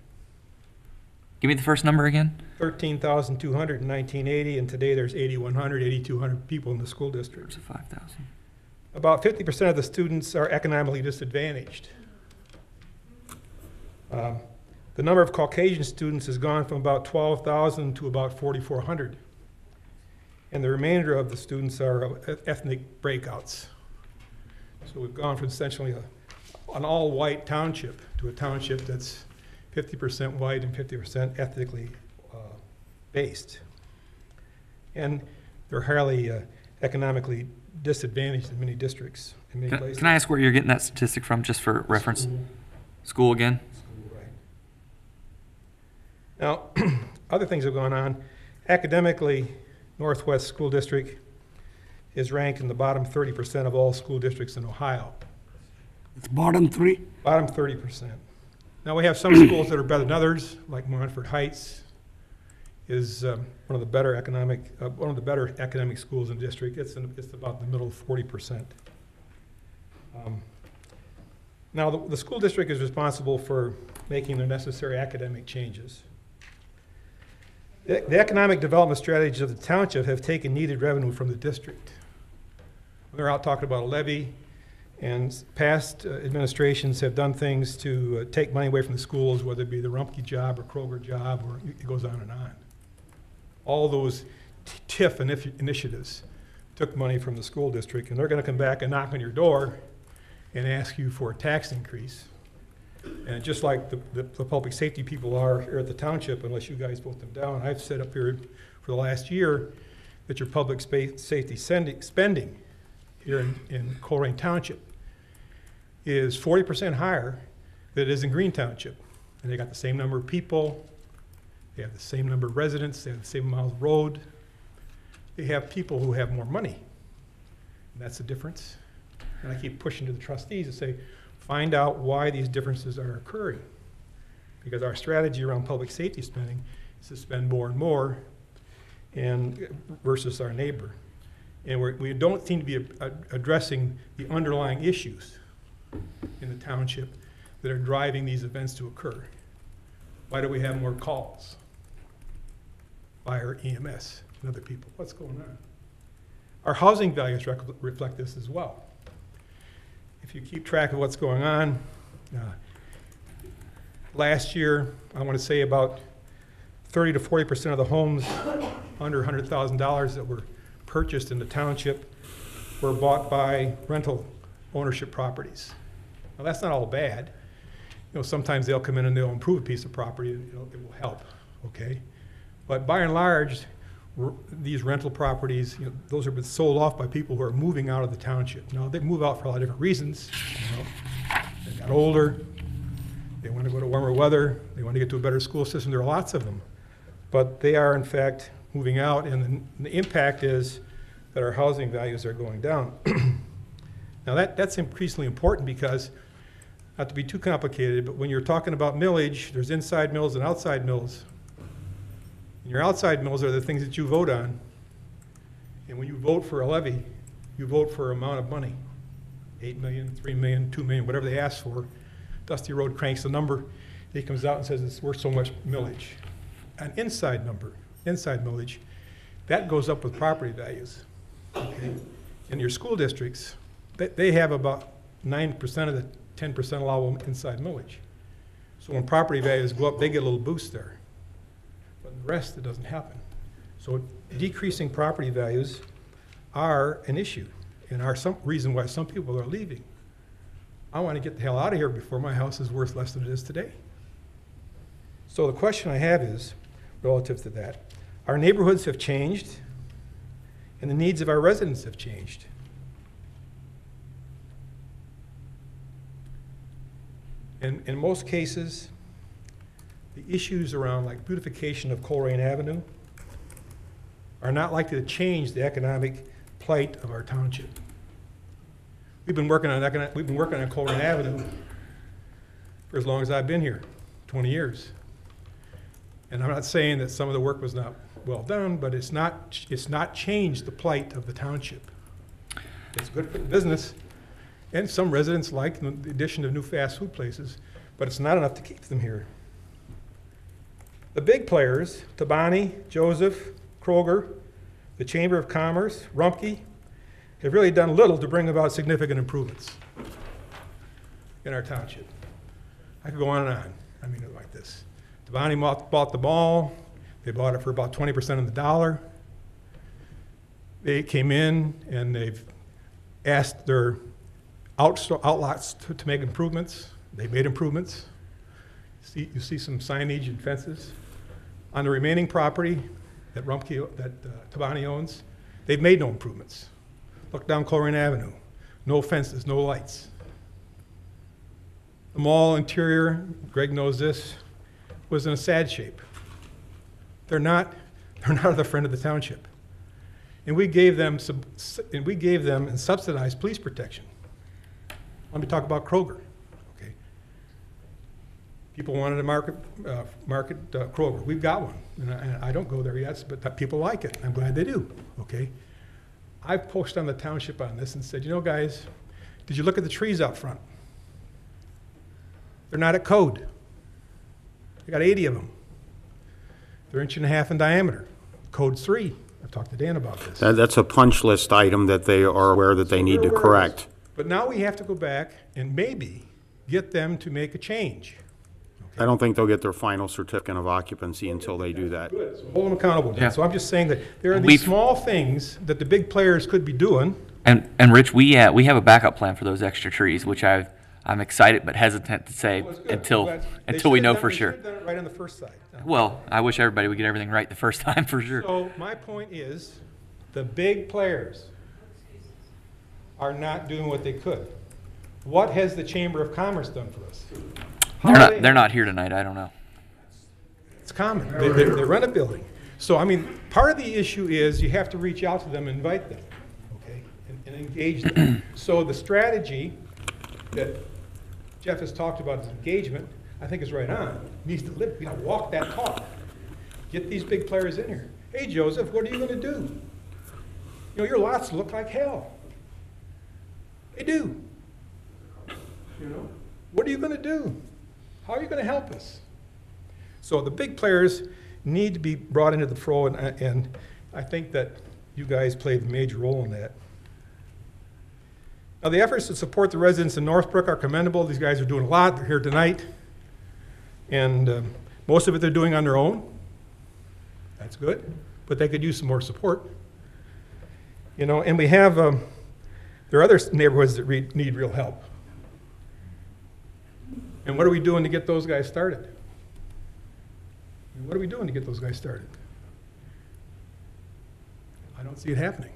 Give me the first number again. 13,200 in 1980, and today there's 8,100, 8,200 people in the school district. So 5,000. About 50% of the students are economically disadvantaged. The number of Caucasian students has gone from about 12,000 to about 4,400. And the remainder of the students are ethnic breakouts. So we've gone from essentially an all-white township to a township that's 50% white and 50% ethnically based. And they're highly economically disadvantaged in many districts, in many places. Can I ask where you're getting that statistic from, just for reference? School again? School, right. Now, other things have gone on. Academically, Northwest School District is ranked in the bottom 30% of all school districts in Ohio. It's bottom three? Bottom 30%. Now, we have some schools that are better than others, like Montford Heights is one of the better academic schools in the district. It's about the middle 40%. Now, the school district is responsible for making the necessary academic changes. The economic development strategies of the township have taken needed revenue from the district. They're out talking about a levy, and past administrations have done things to take money away from the schools, whether it be the Rumpke job or Kroger job, or it goes on and on. All those TIF initiatives took money from the school district, and they're going to come back and knock on your door and ask you for a tax increase. And just like the public safety people are here at the township, unless you guys vote them down, I've said up here for the last year that your public safety spending here in Colerain Township is 40% higher than it is in Green Township. And they got the same number of people, they have the same number of residents, they have the same amount of road. They have people who have more money. And that's the difference. And I keep pushing to the trustees to say, find out why these differences are occurring. Because our strategy around public safety spending is to spend more and more versus our neighbor. And we don't seem to be addressing the underlying issues in the township that are driving these events to occur. Why do we have more calls? Fire, EMS, and other people. What's going on? Our housing values reflect this as well. If you keep track of what's going on, last year, I want to say about 30 to 40% of the homes under $100,000 that were purchased in the township were bought by rental ownership properties. Now, that's not all bad. You know, sometimes they'll come in and they'll improve a piece of property, and it will help, okay? But by and large, these rental properties, you know, those have been sold off by people who are moving out of the township. Now, they move out for a lot of different reasons. You know, they got older, they want to go to warmer weather, they want to get to a better school system. There are lots of them. But they are, in fact, moving out, and the impact is that our housing values are going down. Now, that's increasingly important because, not to be too complicated, but when you're talking about millage, there's inside mills and outside mills. And your outside mills are the things that you vote on. And when you vote for a levy, you vote for an amount of money, $8 million, $3 million, $2 million, whatever they ask for, Dusty Road cranks the number. He comes out and says it's worth so much millage. An inside number, inside millage, that goes up with property values. Okay? In your school districts, they have about 9% of the 10% allowable inside millage. So when property values go up, they get a little boost there. But the rest, it doesn't happen. So decreasing property values are an issue and are some reason why some people are leaving. I want to get the hell out of here before my house is worth less than it is today. So the question I have is, relative to that, our neighborhoods have changed and the needs of our residents have changed. And in most cases, the issues around like beautification of Colerain Avenue are not likely to change the economic plight of our township. We've been working on Colerain Avenue for as long as I've been here, 20 years. And I'm not saying that some of the work was not well done, but it's not changed the plight of the township. It's good for the business, and some residents like the addition of new fast food places, but it's not enough to keep them here. The big players, Tabani, Joseph, Kroger, the Chamber of Commerce, Rumpke, have really done little to bring about significant improvements in our township. I could go on and on. I mean it like this. Tabani bought the mall. They bought it for about 20% of the dollar. They came in and they've asked their outlots to make improvements. They made improvements. You see some signage and fences. On the remaining property that Tabani owns, they've made no improvements. Look down Colerain Avenue. No fences, no lights. The mall interior, Greg knows this, was in a sad shape. They're not the friend of the township. And we gave them and subsidized police protection. Let me talk about Kroger. Okay. People wanted to market Kroger. We've got one. And I don't go there yet, but people like it. I'm glad they do. Okay. I've posted on the township on this and said, you know, guys, did you look at the trees out front? They're not at code. They got 80 of them. They're 1.5 inches in diameter. Code's 3. I've talked to Dan about this. That's a punch list item that they are aware that they need to correct. But now we have to go back and maybe get them to make a change. I don't think they'll get their final certificate of occupancy until they do that. Good. So hold them accountable. Dan. Yeah. So I'm just saying that there are these small things that the big players could be doing. And Rich, we have a backup plan for those extra trees, which I'm excited but hesitant to say until we know for sure. They should have done it right on the first side. Well, I wish everybody would get everything right the first time for sure. So my point is, the big players are not doing what they could. What has the Chamber of Commerce done for us? They're not here tonight. I don't know. It's common. They run a building. So, I mean, part of the issue is you have to reach out to them and invite them, okay, and engage them. So the strategy that Jeff has talked about as engagement, I think is right on. Needs to live, walk that talk. Get these big players in here. Hey, Joseph, what are you going to do? You know, your lots look like hell. They do. You know, what are you going to do? How are you going to help us? So the big players need to be brought into the fray, and I think that you guys played a major role in that. Now, the efforts to support the residents in Northbrook are commendable. These guys are doing a lot. They're here tonight. And most of it they're doing on their own. That's good. But they could use some more support. You know, and we have, there are other neighborhoods that need real help. And what are we doing to get those guys started? What are we doing to get those guys started? I don't see it happening.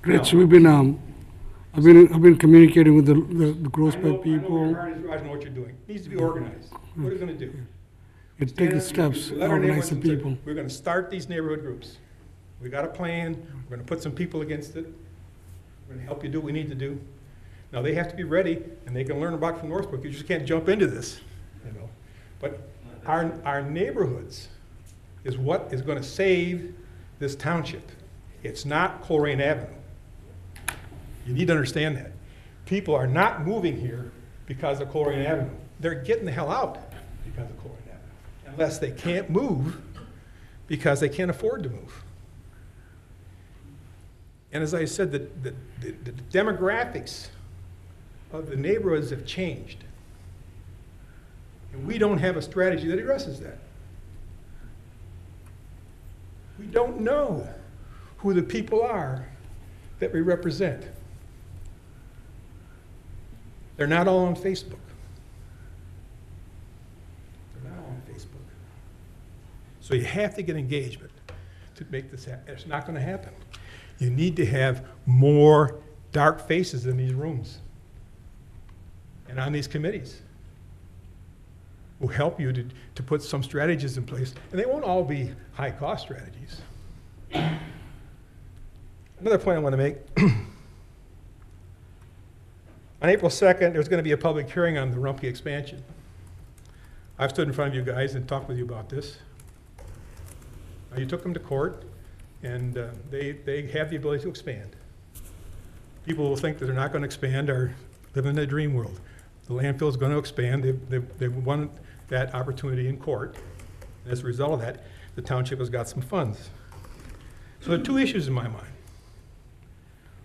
Rich, we've been, I've been communicating with the Grossbed people. I know what you're doing. It needs to be organized. What are we going to do? It takes steps, organize the people. We're going to start these neighborhood groups. We got a plan. We're going to put some people against it. We're going to help you do what we need to do. Now, they have to be ready, and they can learn about from Northbrook. You just can't jump into this, you know. But our neighborhoods is what is going to save this township. It's not Colerain Avenue. You need to understand that. People are not moving here because of Colerain Avenue. They're getting the hell out because of Colerain Avenue, unless they can't move because they can't afford to move. And as I said, the demographics of the neighborhoods have changed. And we don't have a strategy that addresses that. We don't know who the people are that we represent. They're not all on Facebook. They're not all on Facebook. So you have to get engagement to make this happen. It's not going to happen. You need to have more dark faces in these rooms and on these committees who help you to put some strategies in place. And they won't all be high-cost strategies. Another point I want to make. On April 2nd, there's going to be a public hearing on the Rumpke expansion. I've stood in front of you guys and talked with you about this. You took them to court, and they have the ability to expand. People who think that they're not going to expand are living in a dream world. The landfill is going to expand. They've won that opportunity in court. And as a result of that, the township has got some funds. So there are two issues in my mind.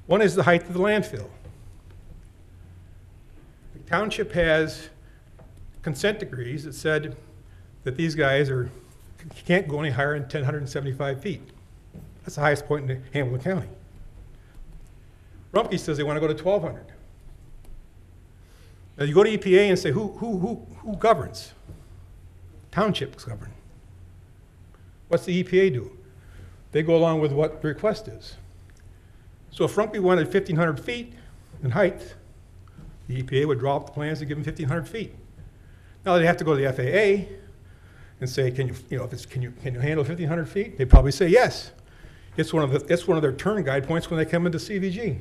One is the height of the landfill. The township has consent decrees that said that these guys can't go any higher than 1,075 feet. That's the highest point in Hamilton County. Rumpke says they want to go to 1,200. Now you go to EPA and say, who governs? Townships govern. What's the EPA do? They go along with what the request is. So if Rumpke wanted 1,500 feet in height, the EPA would draw up the plans to give them 1,500 feet. Now they'd have to go to the FAA and say, can you handle 1,500 feet? They'd probably say yes. It's one of their turn guide points when they come into CVG.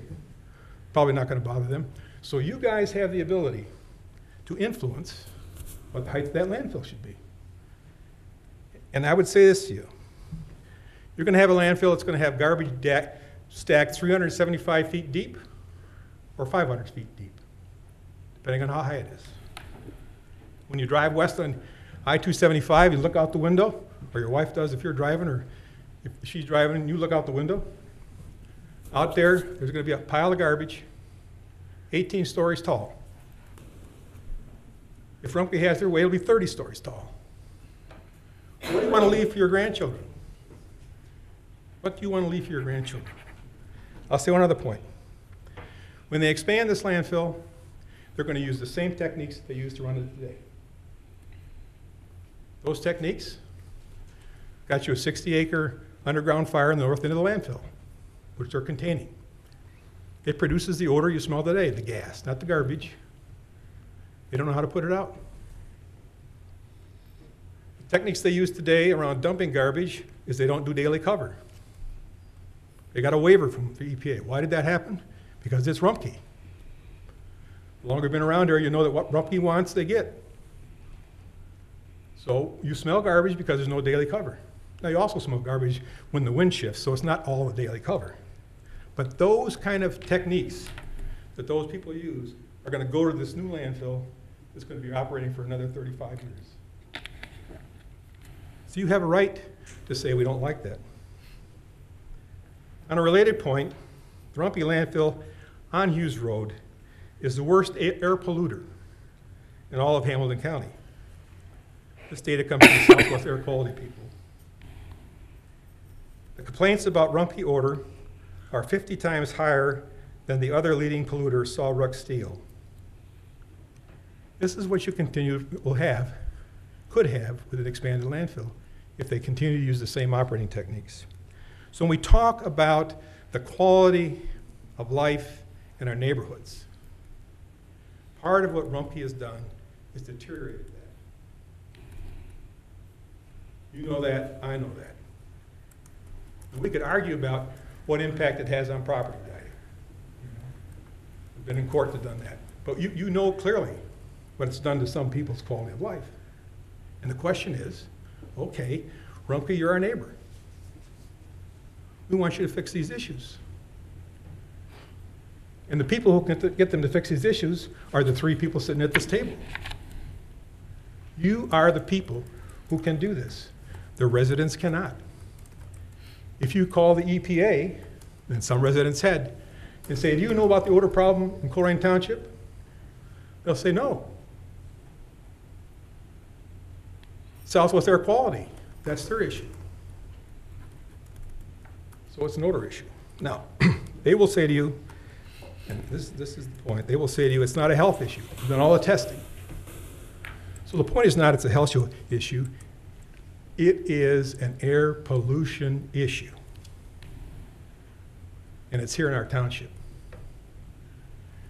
Probably not going to bother them. So you guys have the ability to influence what the height of that landfill should be. And I would say this to you. You're going to have a landfill that's going to have garbage stacked 375 feet deep or 500 feet deep, depending on how high it is. When you drive west on I-275, you look out the window, or your wife does if you're driving, or if she's driving and you look out the window. Out there's going to be a pile of garbage, 18 stories tall. If Rumpke has their way, it'll be 30 stories tall. What do you want to leave for your grandchildren? What do you want to leave for your grandchildren? I'll say one other point. When they expand this landfill, they're going to use the same techniques they use to run it today. Those techniques got you a 60-acre underground fire in the north end of the landfill, which they're containing. It produces the odor you smell today, the gas, not the garbage. They don't know how to put it out. The techniques they use today around dumping garbage is they don't do daily cover. They got a waiver from the EPA. Why did that happen? Because it's Rumpke. The longer you've been around here, you know that what Rumpke wants, they get. So you smell garbage because there's no daily cover. Now you also smell garbage when the wind shifts, so it's not all the daily cover. But those kind of techniques that those people use are going to go to this new landfill that's going to be operating for another 35 years. So you have a right to say we don't like that. On a related point, the Rumpke landfill on Hughes Road is the worst air polluter in all of Hamilton County. This data comes from the Southwest Air Quality people. The complaints about Rumpke odor are 50 times higher than the other leading polluter, Sawruck Steel. This is what you could have with an expanded landfill if they continue to use the same operating techniques. So when we talk about the quality of life in our neighborhoods, part of what Rumpke has done is deteriorated that. You know that, I know that. And we could argue about what impact it has on property value. We've been in court to done that. But you know clearly what it's done to some people's quality of life. And the question is, okay, Rumpke, you're our neighbor. We want you to fix these issues. And the people who can get them to fix these issues are the three people sitting at this table. You are the people who can do this. The residents cannot. If you call the EPA, and some residents had, and say, do you know about the odor problem in Colerain Township? They'll say no. Southwest Air Quality, that's their issue. So it's an odor issue. Now, they will say to you, and this is the point, they will say to you, it's not a health issue. We've done all the testing. So the point is not it's a health issue. It is an air pollution issue. And it's here in our township.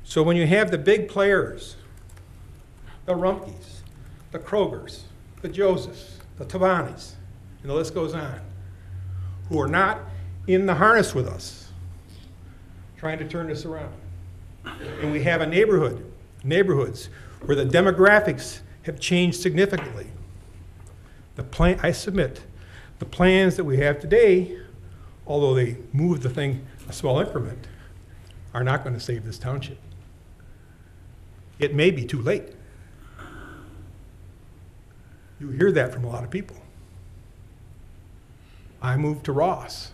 So when you have the big players, the Rumpkes, the Krogers, the Josephs, the Tavanis, and the list goes on, who are not in the harness with us, trying to turn this around. And we have a neighborhoods where the demographics have changed significantly. I submit, the plans that we have today, although they move the thing a small increment, are not going to save this township. It may be too late. You hear that from a lot of people. I moved to Ross.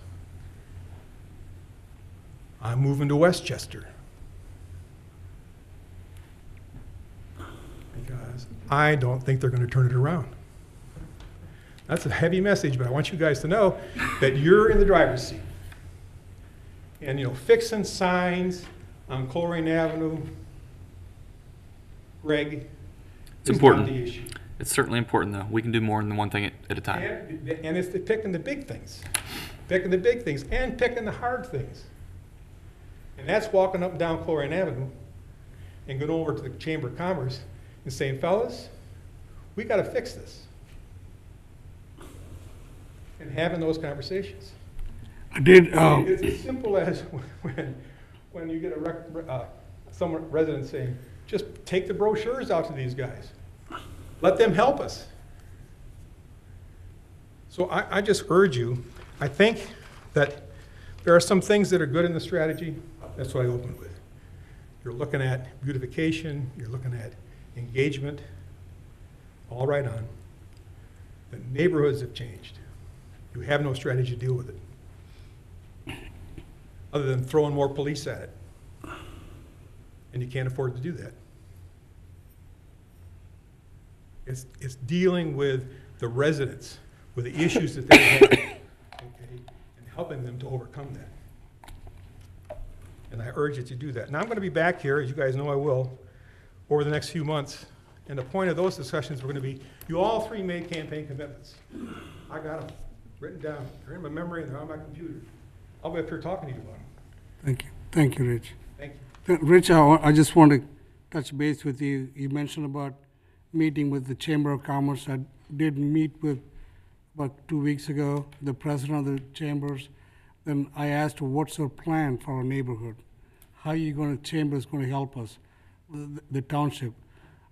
I'm moving to Westchester. Because I don't think they're going to turn it around. That's a heavy message, but I want you guys to know that you're in the driver's seat. And, you know, fixing signs on Colerain Avenue, Greg, It's is important. not the issue. It's certainly important, though. We can do more than one thing at a time. And it's picking the big things, picking the big things, and picking the hard things. And that's walking up and down Colerain Avenue and going over to the Chamber of Commerce and saying, fellas, we got to fix this. And having those conversations. I did. It's as simple as when you get some resident saying, just take the brochures out to these guys. Let them help us. So I just urge you, I think that there are some things that are good in the strategy. That's what I opened with. You're looking at beautification, you're looking at engagement, all right on. The neighborhoods have changed. You have no strategy to deal with it, other than throwing more police at it. And you can't afford to do that. It's dealing with the residents, with the issues that they have, okay, and helping them to overcome that. And I urge you to do that. Now I'm going to be back here, as you guys know I will, over the next few months. And the point of those discussions were going to be, you all three made campaign commitments. I got them written down. They're in my memory and they're on my computer. I'll be up here talking to you about them. Thank you. Thank you, Rich. Thank you. Rich, I just want to touch base with you. You mentioned about meeting with the Chamber of Commerce. I did meet with, about 2 weeks ago, the president of the chambers. Then I asked, what's your plan for our neighborhood? How are you going to, chamber is going to help us, the township?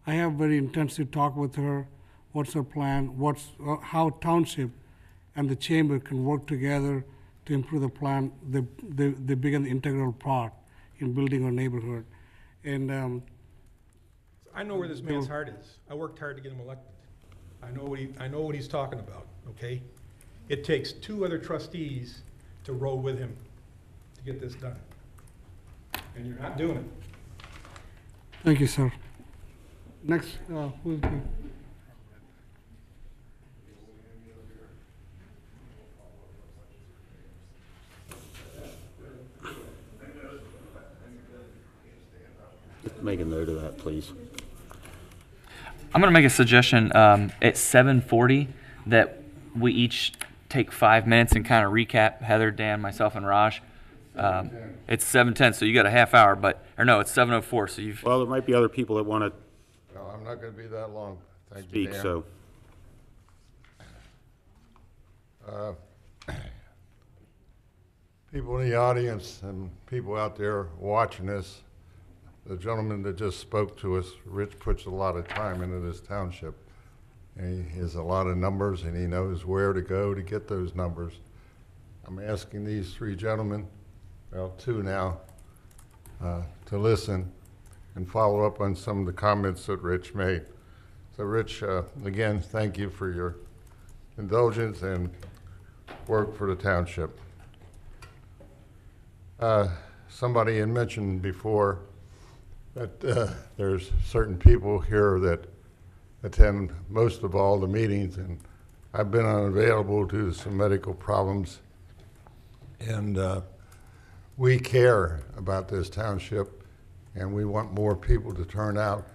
I have very intensive talk with her. What's her plan? How township and the chamber can work together to improve the plan. They begin the integral part in building our neighborhood. And I know where this man's heart is. I worked hard to get him elected. I know what he's talking about, okay? It takes 2 other trustees to row with him to get this done. And you're not doing it. thank you, sir. Next, who's the? Make a note of that, please. I'm going to make a suggestion at 7:40 that we each take 5 minutes and kind of recap, Heather, Dan, myself, and Raj. It's 7:10, so you got a half hour, or no, it's 7:04, so you've... Well, there might be other people that want to No, I'm not going to be that long. Thank you, speak, Dan. so. People in the audience and people out there watching this, the gentleman that just spoke to us, Rich, puts a lot of time into this township. And he has a lot of numbers and he knows where to go to get those numbers. I'm asking these 3 gentlemen, well, 2 now, to listen and follow up on some of the comments that Rich made. So Rich, again, thank you for your indulgence and work for the township. Somebody had mentioned before that there's certain people here that attend most of all the meetings, and I've been unavailable due to some medical problems. And we care about this township, and we want more people to turn out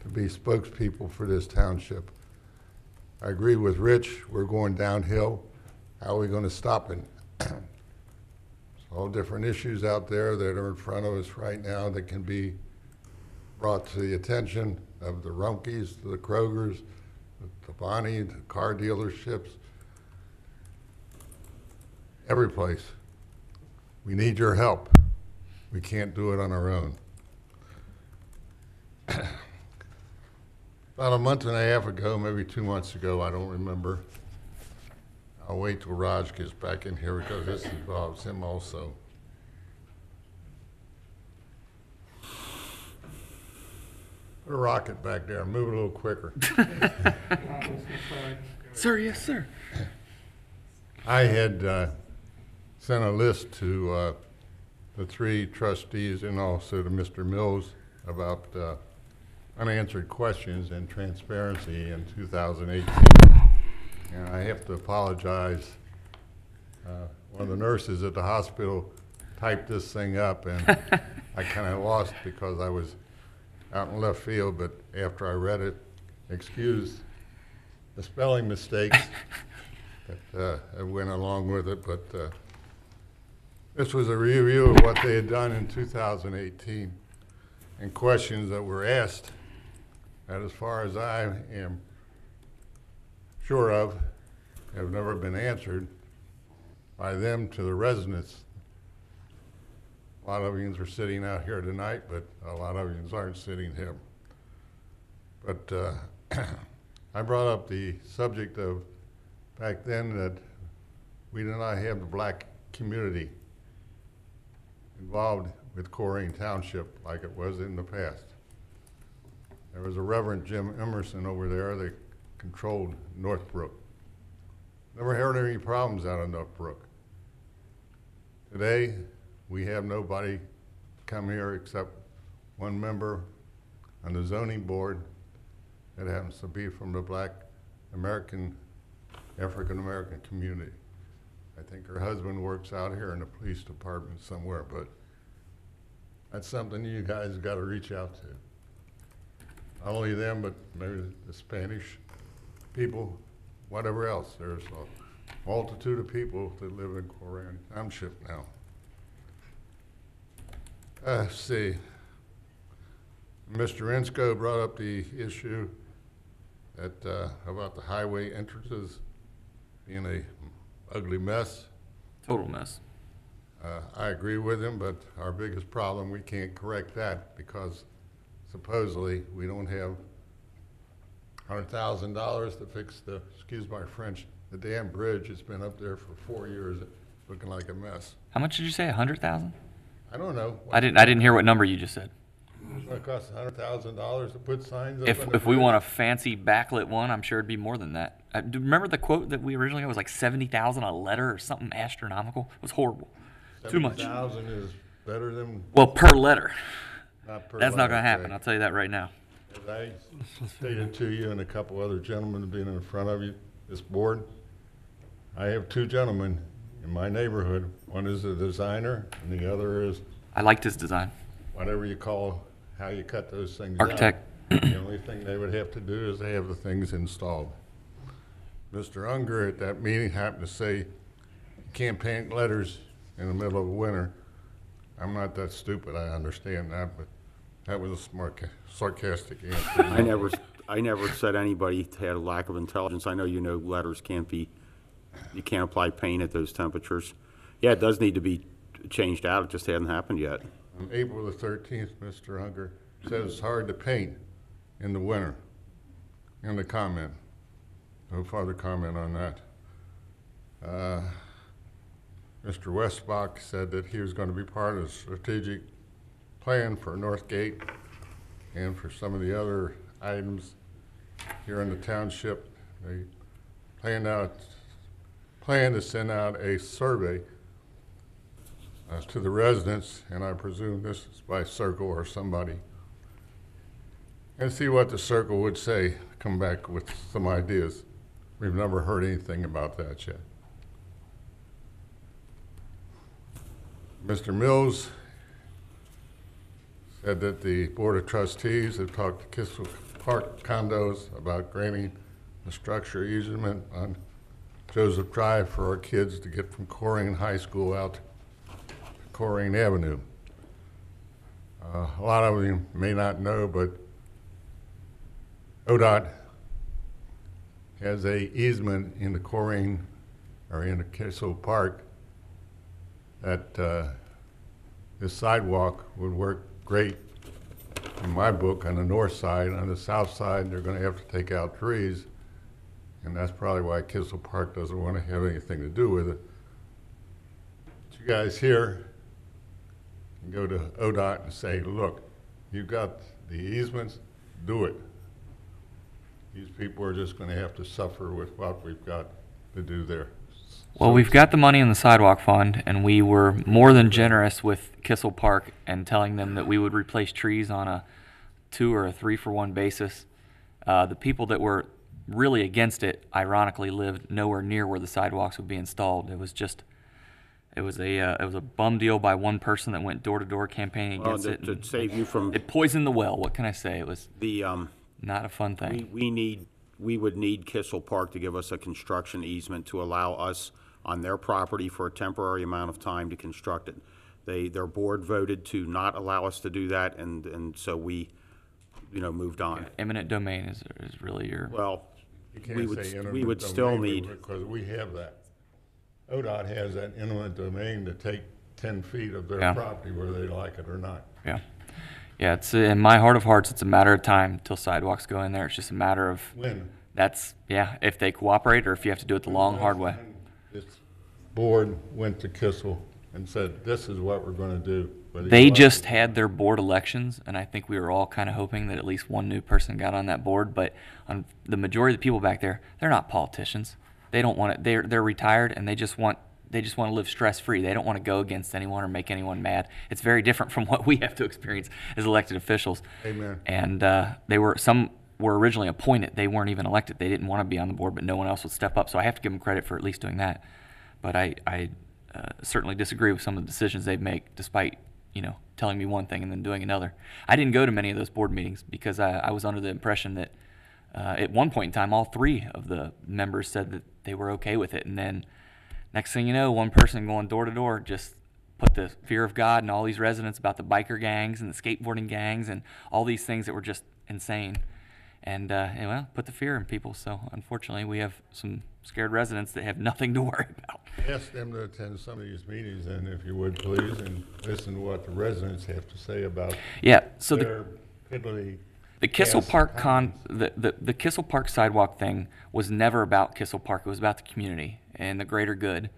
to be spokespeople for this township. I agree with Rich, we're going downhill. How are we going to stop it? There's all different issues out there that are in front of us right now that can be brought to the attention of the Rumpkes, the Krogers, the Bonnie, the car dealerships, every place. We need your help. We can't do it on our own. About a month and a half ago, maybe 2 months ago, I don't remember. I'll wait till Raj gets back in here because this involves him also. Put a rocket back there, move it a little quicker. Sir, yes, sir. I had sent a list to the 3 trustees and also to Mr. Mills about unanswered questions and transparency in 2018. And I have to apologize. One of the nurses at the hospital typed this thing up, and I kind of lost because I was out in left field, but after I read it, excuse the spelling mistakes that went along with it, but this was a review of what they had done in 2018 and questions that were asked that, as far as I am sure of, have never been answered by them to the residents. A lot of you are sitting out here tonight, but a lot of you aren't sitting here. But I brought up the subject of back then that we did not have the black community involved with Colerain Township like it was in the past. There was a Reverend Jim Emerson over there that controlled Northbrook. Never heard any problems out of Northbrook. Today, we have nobody come here except one member on the zoning board that happens to be from the black American, African American community. I think her husband works out here in the police department somewhere, but that's something you guys got to reach out to. Not only them, but maybe the Spanish people, whatever else. There's a multitude of people that live in Colerain Township now. Let's see. Mr. Ensko brought up the issue that, about the highway entrances being a ugly mess. Total mess. I agree with him, but our biggest problem, we can't correct that because supposedly we don't have $100,000 to fix the, excuse my French, the damn bridge. It's been up there for 4 years, looking like a mess. How much did you say? 100,000? I don't know. I didn't hear what number you just said. It's going to cost $100,000 to put signs up. If we want a fancy backlit one, I'm sure it'd be more than that. Do you remember the quote that we originally got was like 70,000 a letter or something astronomical? It was horrible. Too much. 70,000 is better than. Well, per letter. Not per That's letter, not going to happen. okay. I'll tell you that right now. As I stated to you and a couple other gentlemen being in front of you, this board, I have 2 gentlemen in my neighborhood. One is a designer, and the other is. I liked his design. Whatever you call how you cut those things Architect. out. The only thing they would have to do is they have the things installed. Mr. Unger at that meeting happened to say you can't paint letters in the middle of winter. I'm not that stupid, I understand that, but that was a smart, sarcastic answer. I never said anybody had a lack of intelligence. I know you know letters can't be, you can't apply paint at those temperatures. Yeah, it does need to be changed out. It just hasn't happened yet. On April the 13th, Mr. Unger said it's hard to paint in the winter. In the comment. No further comment on that. Mr. Westbach said that he was going to be part of the strategic plan for Northgate and for some of the other items here in the township. They plan to send out a survey to the residents, and I presume this is by Circle or somebody, and see what the Circle would say, come back with some ideas. We've never heard anything about that yet. Mr. Mills said that the Board of Trustees have talked to Kissel Park condos about granting a structure easement on Joseph Drive for our kids to get from Colerain High School out to Colerain Avenue. A lot of you may not know, but ODOT has a easement in the Colerain, or in the Kissel Park, that this sidewalk would work great in my book on the north side. On the south side, they're going to have to take out trees, and that's probably why Kissel Park doesn't want to have anything to do with it. But you guys here can go to ODOT and say, look, you've got the easements, do it. These people are just going to have to suffer with what we've got to do there. Well, we've got the money in the sidewalk fund, and we were more than generous with Kissel Park and telling them that we would replace trees on a 2 or a 3-for-1 basis. The people that were really against it, ironically, lived nowhere near where the sidewalks would be installed. It was just, it was a bum deal by one person that went door to door campaigning against it. To save you from it poisoned the well. What can I say? It was the not a fun thing. We would need Kissel Park to give us a construction easement to allow us on their property for a temporary amount of time to construct it. Their board voted to not allow us to do that, and so we, moved on. Yeah, eminent domain is really your. Well, You can't we would domain still need. because we have that. ODOT has that eminent domain to take 10 feet of their Yeah. property whether they like it or not. Yeah. Yeah, it's in my heart of hearts, it's a matter of time till sidewalks go in there. It's just a matter of When? if they cooperate or if you have to do it the long, hard way. This board went to Kissel and said, this is what we're going to do. whether you They like just it. had their board elections, and I think we were all kind of hoping that at least one new person got on that board. But the majority of the people back there, they're not politicians. They don't want it. They're retired, and they just want to live stress-free. They don't want to go against anyone or make anyone mad. It's very different from what we have to experience as elected officials. Amen. And some were originally appointed. They weren't even elected. They didn't want to be on the board, but no one else would step up. So I have to give them credit for at least doing that. But I certainly disagree with some of the decisions they make, despite telling me one thing and then doing another. I didn't go to many of those board meetings because I was under the impression that at one point in time, all 3 of the members said that they were okay with it, and then next thing you know, one person going door to door just put the fear of God in all these residents about the biker gangs and the skateboarding gangs and all these things that were just insane. And put the fear in people. So unfortunately, we have some scared residents that have nothing to worry about. Ask them to attend some of these meetings, and if you would please, and listen to what the residents have to say about so their piddly the Kissel gas Park economies. the Kissel Park sidewalk thing was never about Kissel Park. It was about the community and the greater good,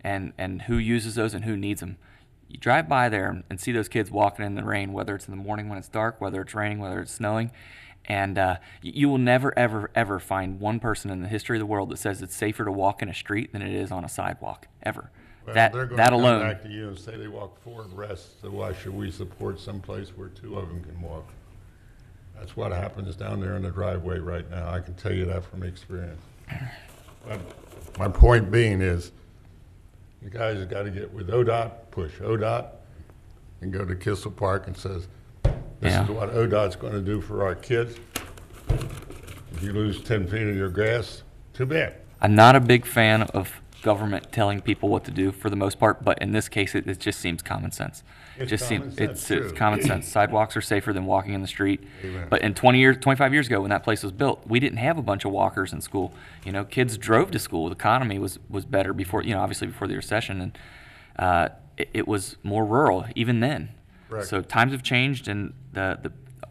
and who uses those and who needs them. You drive by there and see those kids walking in the rain, whether it's in the morning when it's dark, whether it's raining, whether it's snowing, and you will never, ever, ever find one person in the history of the world that says it's safer to walk in a street than it is on a sidewalk, ever. Well, that they're going that to alone. come back to you and say they walk 4 abreast, so why should we support someplace where 2 of them can walk? That's what happens down there in the driveway right now. I can tell you that from experience. But my point being is, you guys have got to get with ODOT, push ODOT, and go to Kissel Park and says, this is what ODOT's going to do for our kids. If you lose 10 feet of your grass, too bad. I'm not a big fan of government telling people what to do for the most part, but in this case, it just seems common sense. It's just common seems sense, it's true. common sense. Sidewalks are safer than walking in the street. Amen. But in 25 years ago, when that place was built, we didn't have a bunch of walkers in school. Kids drove to school. The economy was better before, obviously before the recession, and it was more rural even then. Correct. So times have changed, and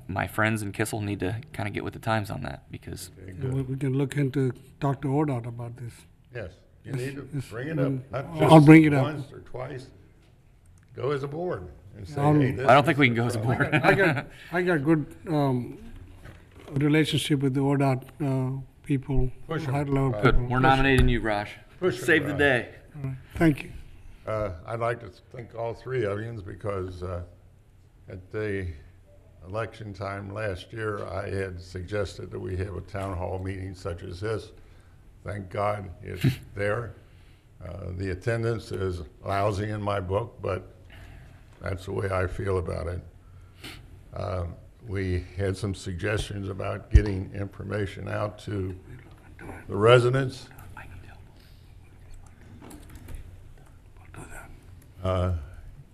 my friends in Kissel need to kind of get with the times on that because We can look into, talk to ODOT about this. Yes, you Yes, need to yes, bring it up, not I'll just bring it up. once or twice. Go as a board and say, hey, this I don't think we can go as a board. I got good relationship with the ODOT people, Push 'em. high level Right. Good. people. We're nominating you, Raj. Push 'em, Save the Raj. day. All right. Thank you. I'd like to thank all three of you because at the election time last year, I had suggested that we have a town hall meeting such as this. Thank God it's there. The attendance is lousy in my book, but that's the way I feel about it. We had some suggestions about getting information out to the residents.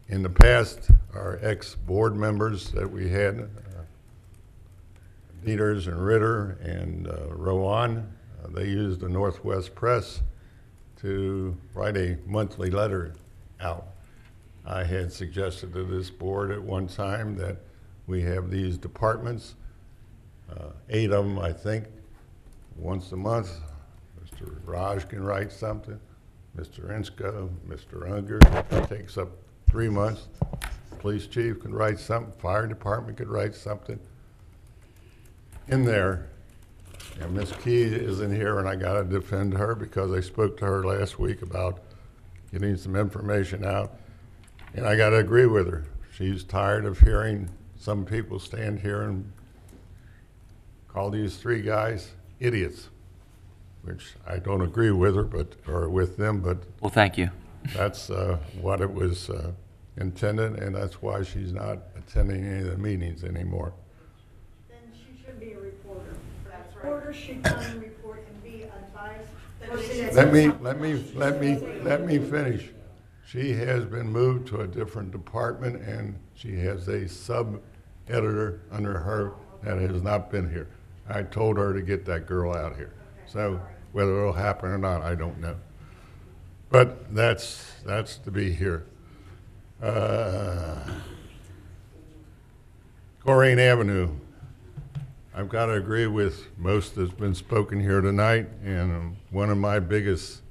In the past, our ex-board members that we had, Dieters and Ritter and Rowan, they used the Northwest Press to write a monthly letter out. I had suggested to this board at one time that we have these departments, 8 of them, I think, once a month. Mr. Raj can write something, Mr. Insko, Mr. Unger, that takes up 3 months. Police chief can write something, fire department could write something. In there, and Ms. Key isn't here, and I gotta defend her because I spoke to her last week about getting some information out, and I gotta agree with her. She's tired of hearing some people stand here and call these 3 guys idiots, which I don't agree with her, or with them, but Well, thank you. that's what it was intended, and that's why she's not attending any of the meetings anymore. Then she should be a reporter. That's right. Reporters should come and report and be unbiased. Let me finish. She has been moved to a different department, and she has a sub-editor under her that has not been here. I told her to get that girl out here. So whether it'll happen or not, I don't know. But that's to be here. Colerain Avenue. I've got to agree with most that's been spoken here tonight, and one of my biggest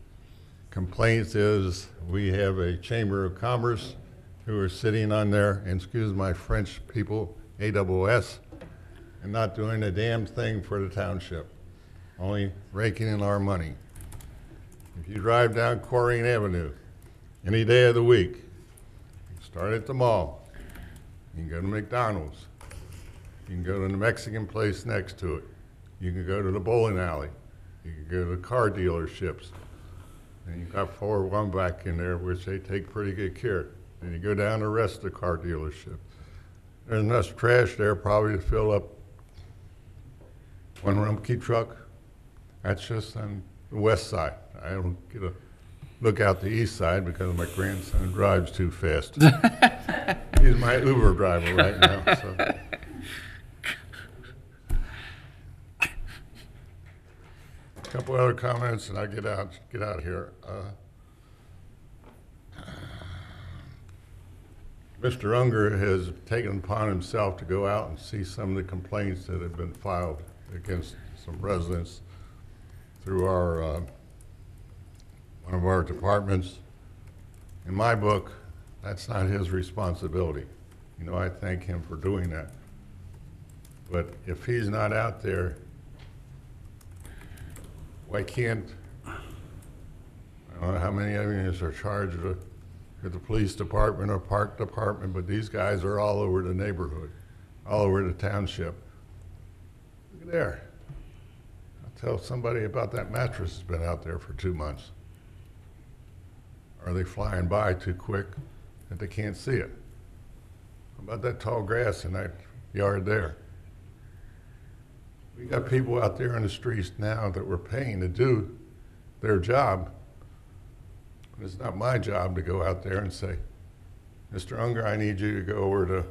complaints is we have a Chamber of Commerce who are sitting on there, and excuse my French people, AWS, and not doing a damn thing for the township, only raking in our money. If you drive down Colerain Avenue any day of the week, you start at the mall, you can go to McDonald's, you can go to the Mexican place next to it, you can go to the bowling alley, you can go to the car dealerships, and you've got 401 back in there, which they take pretty good care. And you go down the rest of the car dealership. There's enough trash there probably to fill up one rumpke truck. That's just on the west side. I don't get a look out the east side because my grandson drives too fast. He's my Uber driver right now. So. A couple other comments, and I get out of here. Mr. Unger has taken upon himself to go out and see some of the complaints that have been filed against some residents through our one of our departments. In my book, that's not his responsibility. You know, I thank him for doing that. But if he's not out there, why can't, I don't know how many of you are charged with the police department or park department, but these guys are all over the neighborhood, all over the township. Look at there. I'll tell somebody about that mattress that's been out there for 2 months. Are they flying by too quick that they can't see it? How about that tall grass in that yard there? We got people out there in the streets now that we're paying to do their job. But it's not my job to go out there and say, Mr. Unger, I need you to go over to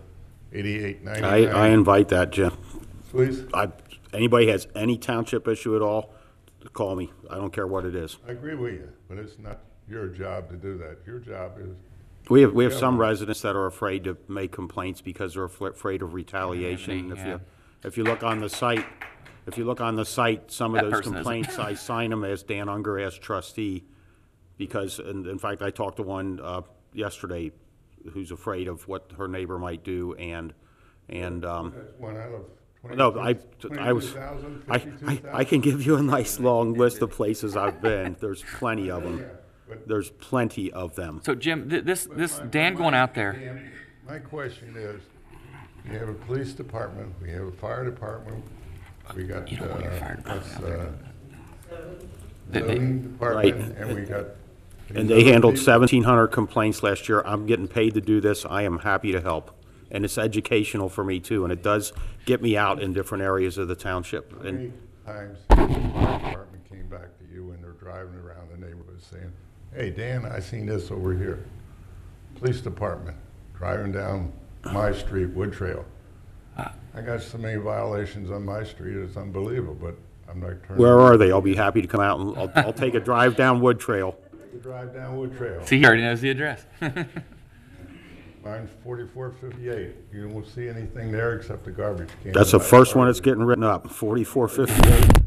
8899. I invite that, Jim. Please? Anybody has any township issue at all, call me. I don't care what it is. I agree with you, but it's not your job to do that. Your job is... We have some residents that are afraid to make complaints because they're afraid of retaliation. If you look on the site, some of those complaints, I sign them as Dan Unger as trustee because, in fact, I talked to one yesterday. who's afraid of what her neighbor might do, and One out of no, I was, 22,000, I 52,000. can give you a nice long list of places I've been. There's plenty of them. There's plenty of them. So Jim, this Dan going out there. Dan, my question is, we have a police department, we have a fire department, we got, You don't want your fire department zoning department, and we got. And they handled 1,700 complaints last year. I'm getting paid to do this. I am happy to help. And it's educational for me too, and it does get me out in different areas of the township. How many And times the fire department came back to you when they're driving around the neighborhood saying, hey, Dan, I seen this over here. Police department, driving down my street, Wood Trail. I got so many violations on my street, it's unbelievable, but I'm not turning. where are they? I'll be happy to come out and I'll take a drive down Wood Trail. Drive down Wood Trail. See, he already knows the address. Mine's 4458. You won't see anything there except the garbage can. That's the first one that's getting written up, 4458.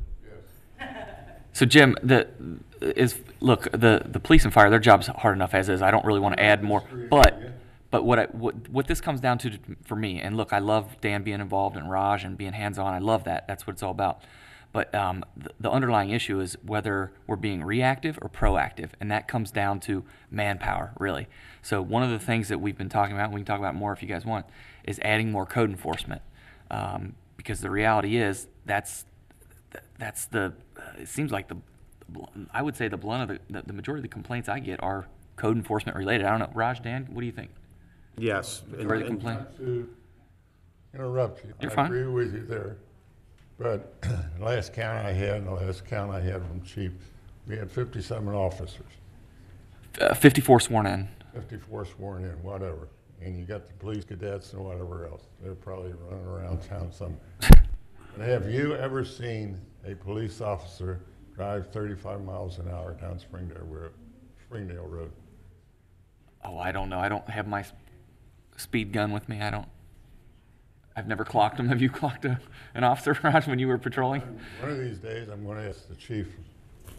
So Jim, look, the police and fire, their job's hard enough as is. I don't really want to add more, but what this comes down to for me, and look, I love Dan being involved and Raj and being hands-on. I love that. That's what it's all about. But the underlying issue is whether we're being reactive or proactive, and that comes down to manpower, really. So one of the things that we've been talking about, we can talk about more if you guys want, is adding more code enforcement. Because the reality is that's the it seems like I would say the blunt of the majority of the complaints I get are code enforcement related. I don't know, Raj, Dan, what do you think? Yes. Majority of the complaint. Not to interrupt you. You're I fine. agree with you there. But the last count I had, and the last count I had from Chief, we had 57 officers. 54 sworn in. 54 sworn in, whatever. And you got the police cadets and whatever else. They're probably running around town somewhere. But have you ever seen a police officer drive 35 miles an hour down Springdale Road? Oh, I don't know. I don't have my speed gun with me. I've never clocked them. Have you clocked an officer, Raj, when you were patrolling? One of these days, I'm going to ask the chief,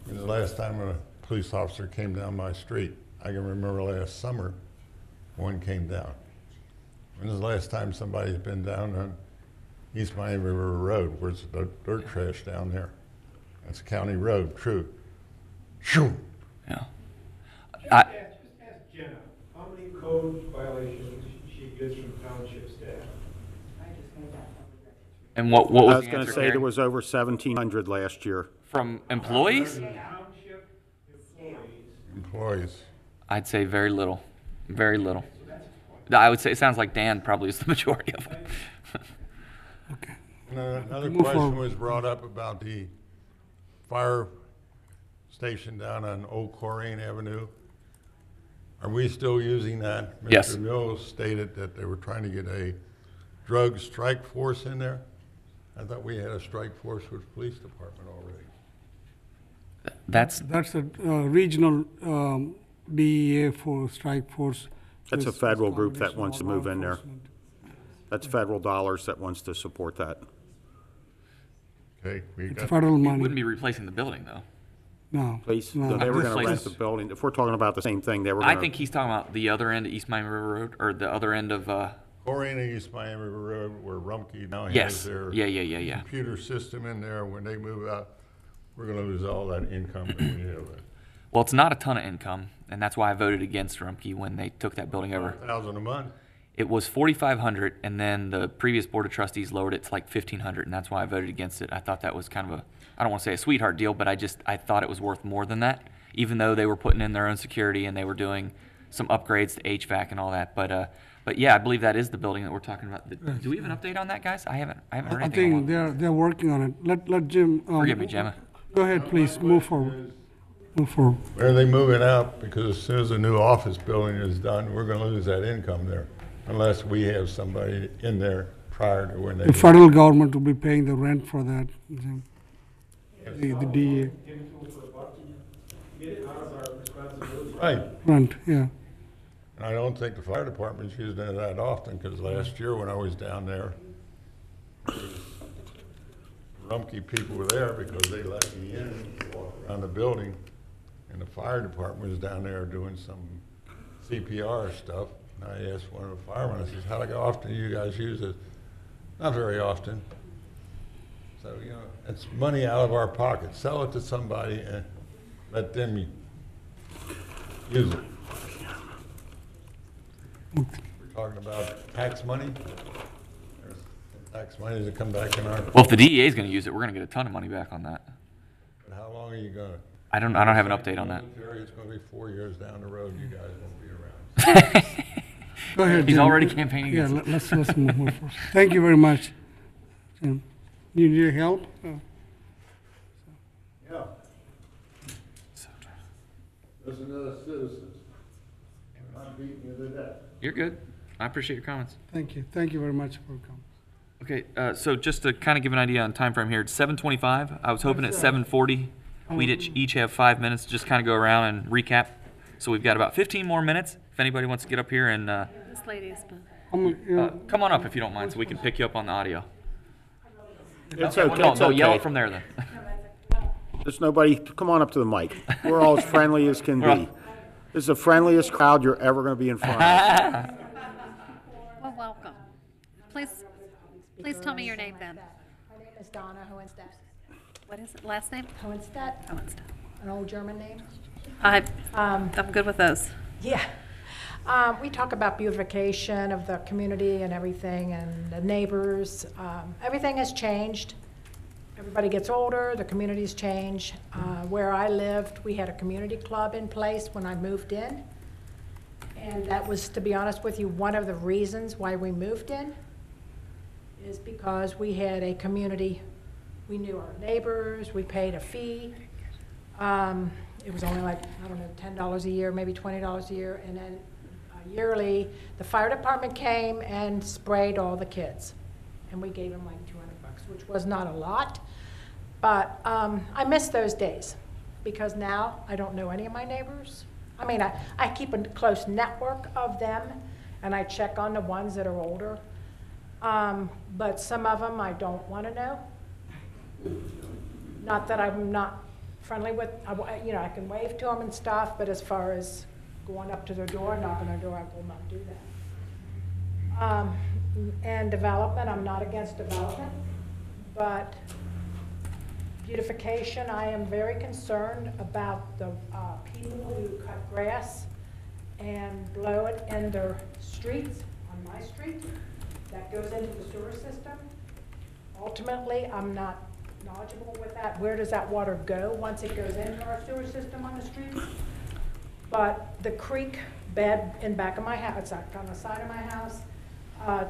when the last time a police officer came down my street. I can remember last summer, one came down. When was the last time somebody's been down on East Miami River Road, where's the dirt trash down there? That's a county road, true. Shoo! Yeah. Just ask Jenna, how many code violations she gets from township staff? And what was I was the going answer, to say Gary? there was over 1,700 last year. From employees? Township Employees. I'd say very little. Very little. I would say it sounds like Dan probably is the majority of it. Another question was brought up about the fire station down on Old Colerain Avenue. Are we still using that? Yes. Mr. Mills stated that they were trying to get a drug strike force in there. I thought we had a strike force with the police department already. That's a regional DEA for strike force. That's a federal group that wants to move in there. That's federal dollars that wants to support that. Okay, we It's got, federal we money. wouldn't be replacing the building though. No. Please, No. they were going to rent Places- the building. If we're talking about the same thing, they were I going think he's talking about the other end of East Miami River Road, or the other end of. Colerain and East Miami River Road, where Rumpke now Yes. has their Yeah. computer system in there. When they move out, we're going to lose all that income that we have. Well, it's not a ton of income, and that's why I voted against Rumpke when they took that building over. $1,000 a month. It was $4,500, and then the previous board of trustees lowered it to like $1,500, and that's why I voted against it. I thought that was kind of I don't want to say a sweetheart deal, but I thought it was worth more than that, even though they were putting in their own security and they were doing some upgrades to HVAC and all that. But yeah, I believe that is the building that we're talking about. Do we have an update on that, guys? I haven't heard I anything. think they're working on it. Let Jim. Forgive me, Gemma. Go ahead, please. Move forward. Move forward. Where are they moving out? Because as soon as the new office building is done, we're going to lose that income there, unless we have somebody in there prior to when they. The federal government will be paying the rent for that. Jim. The DEA Get it out of our responsibility. Right. rent, yeah. And I don't think the fire department's using it that often, because last year when I was down there, Rumpke people were there because they let me in, walk around the building, and the fire department was down there doing some CPR stuff. And I asked one of the firemen, I says, how often do you guys use it? Not very often. So, you know, it's money out of our pocket. Sell it to somebody and let them use it. We're talking about tax money. There's tax money to come back in our. Well, if the DEA is going to use it, we're going to get a ton of money back on that. But how long are you going to? I don't have an update on that. It's going to be 4 years down the road. You guys won't be around. Go ahead, He's Jim. already campaigning. Yeah, against it. let's move forward. Thank you very much, Jim. You need your help? Yeah. Listen to the citizens. I'm not beating you to death. You're good. I appreciate your comments. Thank you. Thank you very much for coming. Okay, so just to kind of give an idea on time frame here, it's 7:25. I was hoping at 7:40 we'd each have 5 minutes to just kind of go around and recap. So we've got about 15 more minutes. If anybody wants to get up here and This lady is, but come on up if you don't mind, so we can pick you up on the audio. It's Okay, okay. well, It's no, yell okay. it from there then. There's nobody, come on up to the mic. We're all as friendly as can We're be. This is the friendliest crowd you're ever going to be in front of. well, welcome. Please tell me your name then. My name is Donna Hohenstedt. What is it? Last name? Hohenstedt, Hohenstedt. an old German name. I'm good with those. Yeah. We talk about beautification of the community and everything, and the neighbors. Everything has changed. Everybody gets older, the communities change. Where I lived, we had a community club in place when I moved in. And that was, to be honest with you, one of the reasons why we moved in, is because we had a community. We knew our neighbors, we paid a fee. It was only like, I don't know, $10 a year, maybe $20 a year, and then yearly, the fire department came and sprayed all the kids. And we gave them like $200, which was not a lot. But I miss those days, because now I don't know any of my neighbors. I mean, I keep a close network of them, and I check on the ones that are older. But some of them I don't want to know. Not that I'm not friendly with, you know, I can wave to them and stuff, but as far as going up to their door, knocking on their door, I will not do that. And development, I'm not against development, but beautification, I am very concerned about the people who cut grass and blow it in their streets, on my street, that goes into the sewer system. Ultimately, I'm not knowledgeable with that. Where does that water go once it goes into our sewer system on the streets? But the creek bed in back of my house, it's like on the side of my house.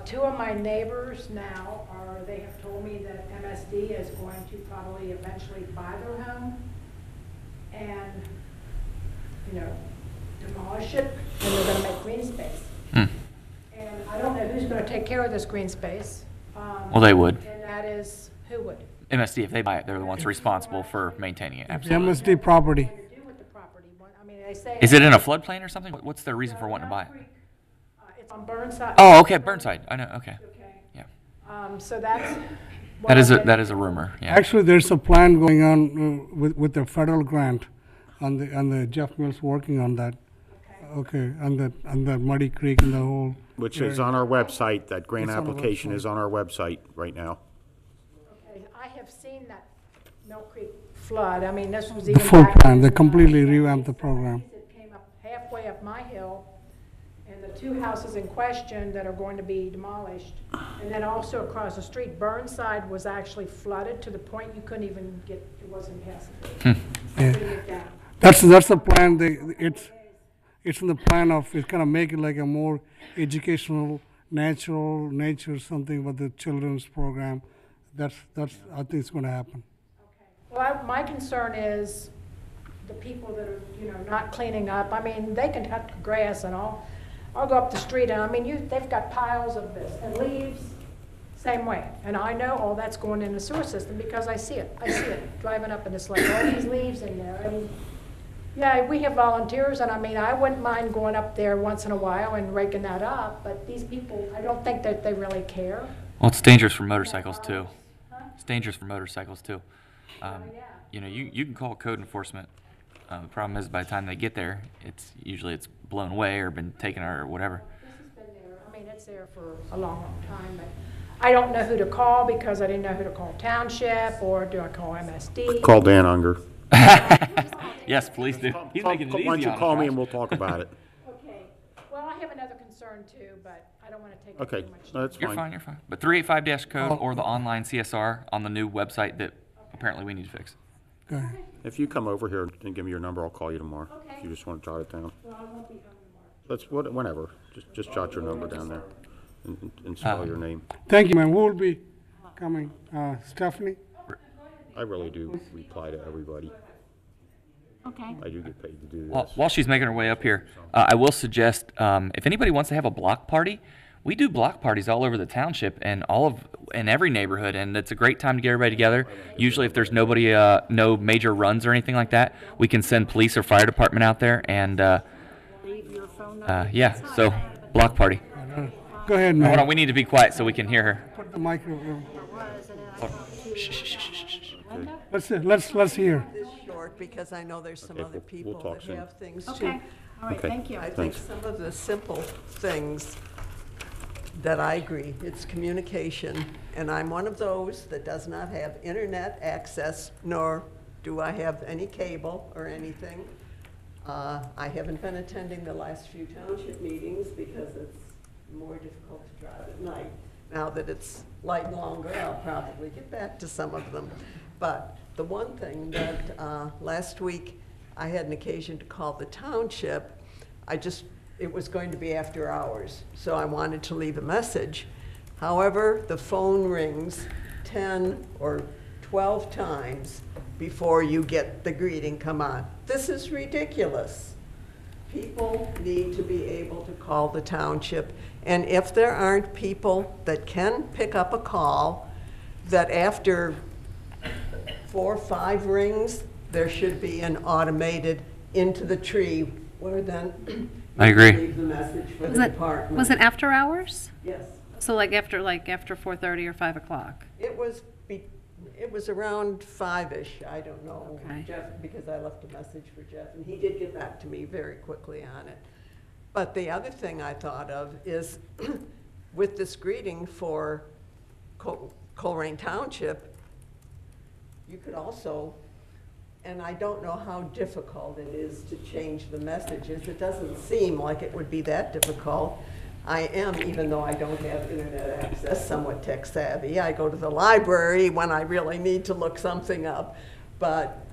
Two of my neighbors now they have told me that MSD is going to probably eventually buy their home and, you know, demolish it, and they're gonna make green space. And I don't know who's gonna take care of this green space. Well, they would. And that is, who would? MSD, if they buy it, they're the ones responsible for maintaining it. The Absolutely. MSD property. I mean, they say. Is it in a floodplain or something? What's their reason for wanting to buy it? It's on Burnside. Oh, okay, Burnside. I know. Okay. Yeah. So that's. That is a rumor. Yeah. Actually, there's a plan going on with the federal grant on the Jeff Mills working on that. Okay, on that Muddy Creek and the whole. Which is on our website. That grant It's on the application website. is on our website right now. Okay, I have seen that Mill Creek flood. I mean, this was The even full back plan. in They the completely revamped the program. It came up halfway up my hill, and the two houses in question that are going to be demolished. And then also across the street, Burnside was actually flooded to the point you couldn't even get, it wasn't passable. Yeah. Couldn't get down. That's the plan. It's in the plan of it's kind of make it like a more educational, nature something with the children's program. That's I think it's going to happen. Well, my concern is the people that are, you know, not cleaning up. I mean, they can cut grass and all. I'll go up the street and I mean, they've got piles of this and leaves, same way. And I know all that's going in the sewer system because I see it. I see it driving up and it's like all these leaves in there. And yeah, we have volunteers and I mean, I wouldn't mind going up there once in a while and raking that up, but these people, I don't think that they really care. Well, it's dangerous for motorcycles too. It's dangerous for motorcycles too. You know, you can call code enforcement. The problem is by the time they get there, it's usually blown away or been taken or whatever. This it's there for a long, long time, but I don't know who to call because I didn't know who to call Township, or do I call MSD? Call Dan Unger. Yes, please do. He's making it easy Why don't you on us, call me Josh. and we'll talk about it. Okay, well, I have another concern too, but I don't want to take up Okay, too much. no, that's You're fine. fine, you're fine. But 385-code or the online CSR on the new website that apparently we need to fix. Go ahead. If you come over here and give me your number, I'll call you tomorrow. Okay. If you just want to jot it down. Well, I won't be home tomorrow. That's whenever. Just jot your number down there and spell your name. Thank you, ma'am. Who will be coming? Stephanie? I really do reply to everybody. Okay. I do get paid to do While, this. while she's making her way up here, I will suggest if anybody wants to have a block party, we do block parties all over the township and in every neighborhood, and it's a great time to get everybody together. Usually, if there's nobody, no major runs or anything like that, we can send police or fire department out there, and yeah, so block party. Go ahead, Hold on, ma'am. we need to be quiet so we can hear her. Put the microphone. Shh, shh, shh, shh, shh. Let's hear. This short because I know there's some Okay, other we'll people talk that soon. have things Okay, too. all right, Okay. thank you. I think Thanks. some of the simple things that I agree, it's communication. And I'm one of those that does not have internet access, nor do I have any cable or anything. I haven't been attending the last few township meetings because it's more difficult to drive at night. Now that it's light longer, I'll probably get back to some of them. But the one thing that last week I had an occasion to call the township, it was going to be after hours, so I wanted to leave a message. However, the phone rings 10 or 12 times before you get the greeting, come on. This is ridiculous. People need to be able to call the township, and if there aren't people that can pick up a call, that after 4 or 5 rings, there should be an automated into the tree where then I agree. leave the message for the department. Was it after hours? Yes. So like after 4:30 or 5 o'clock? It was around 5-ish, I don't know, Okay. Jeff, because I left a message for Jeff, and he did get back to me very quickly on it. But the other thing I thought of is, with this greeting for Colerain Township, you could also, and I don't know how difficult it is to change the messages. It doesn't seem like it would be that difficult. I am, even though I don't have internet access, somewhat tech savvy. I go to the library when I really need to look something up. But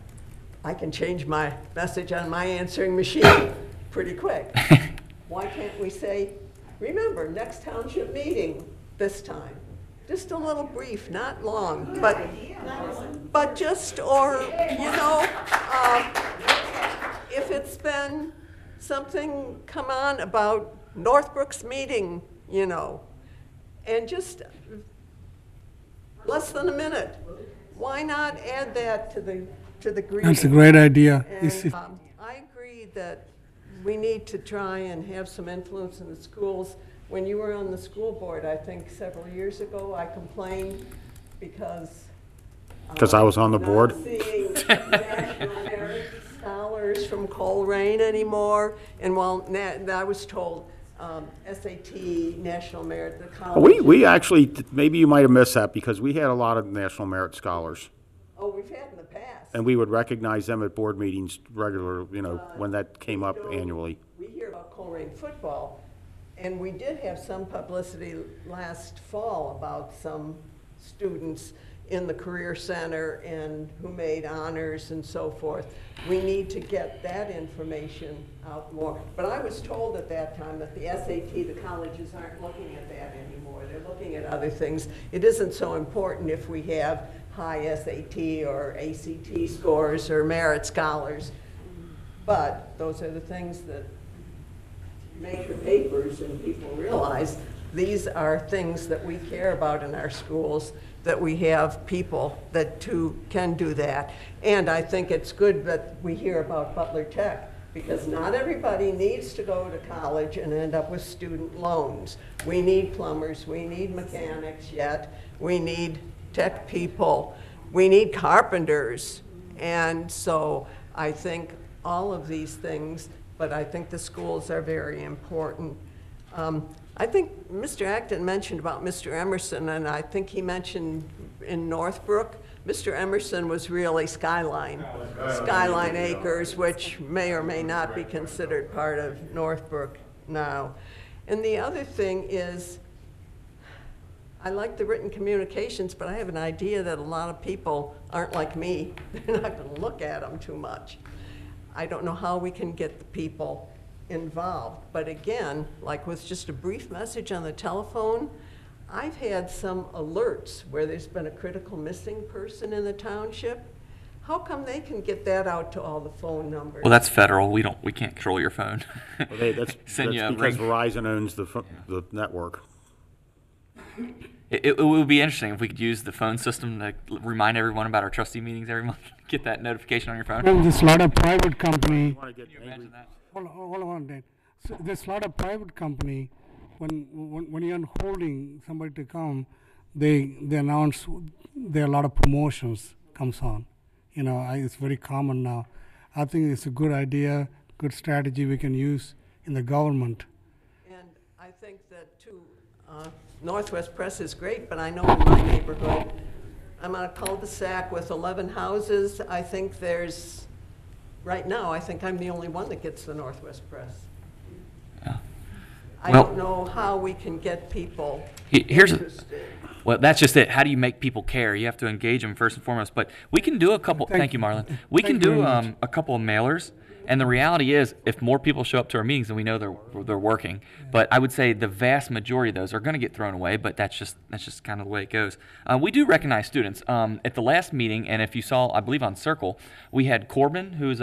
I can change my message on my answering machine pretty quick. Why can't we say, remember, next township meeting this time? Just a little brief, not long, but just, or, you know, if it's been something come on about Northbrook's meeting, you know, and just less than a minute. Why not add that to the greeting? That's a great idea. And, I agree that we need to try and have some influence in the schools. When you were on the school board, I think several years ago, I complained because I was on the board? not seeing national merit scholars from Colerain anymore. And while I was told SAT, national merit, the college. We actually, maybe you might have missed that because we had a lot of national merit scholars. Oh, we've had in the past. And we would recognize them at board meetings regular, you know, when that came up annually. We hear about Colerain football, and we did have some publicity last fall about some students in the Career Center and who made honors and so forth. We need to get that information out more. But I was told at that time that the SAT, the colleges aren't looking at that anymore. They're looking at other things. It isn't so important if we have high SAT or ACT scores or merit scholars. But those are the things that make the papers and people realize these are things that we care about in our schools, that we have people that can do that. And I think it's good that we hear about Butler Tech, because not everybody needs to go to college and end up with student loans. We need plumbers, we need mechanics yet, we need tech people, we need carpenters. And so I think all of these things, but I think the schools are very important. I think Mr. Acton mentioned about Mr. Emerson, and I think he mentioned in Northbrook. Mr. Emerson was really Skyline Acres, which may or may not be considered part of Northbrook now. And the other thing is, I like the written communications, but I have an idea that a lot of people aren't like me. They're not going to look at them too much. I don't know how we can get the people involved. But again, like with just a brief message on the telephone, I've had some alerts where there's been a critical missing person in the township. How come they can get that out to all the phone numbers? Well, that's federal. We can't control your phone. Well, that's Send you a because ring. Verizon owns the network. It would be interesting if we could use the phone system to remind everyone about our trustee meetings every month. Get that notification on your phone. Well, there's a lot of private company. Can you imagine that? Hold on, Dan. So there's a lot of private company. When you're holding somebody to come, they announce there are a lot of promotions comes on. You know, it's very common now. I think it's a good idea, good strategy we can use in the government. And I think that too, Northwest Press is great, but I know in my neighborhood, I'm on a cul-de-sac with 11 houses. I think there's, right now, I think I'm the only one that gets the Northwest Press. Yeah. I Well, don't know how we can get people Here's interested. well, that's just it. How do you make people care? You have to engage them first and foremost. But we can do a couple. Thank you, Marlon. We can Thank you do very much. a couple of mailers. And the reality is, if more people show up to our meetings, then we know they're working. But I would say the vast majority of those are going to get thrown away. But that's just kind of the way it goes. We do recognize students. At the last meeting, and if you saw, I believe on Circle, we had Corbin, who's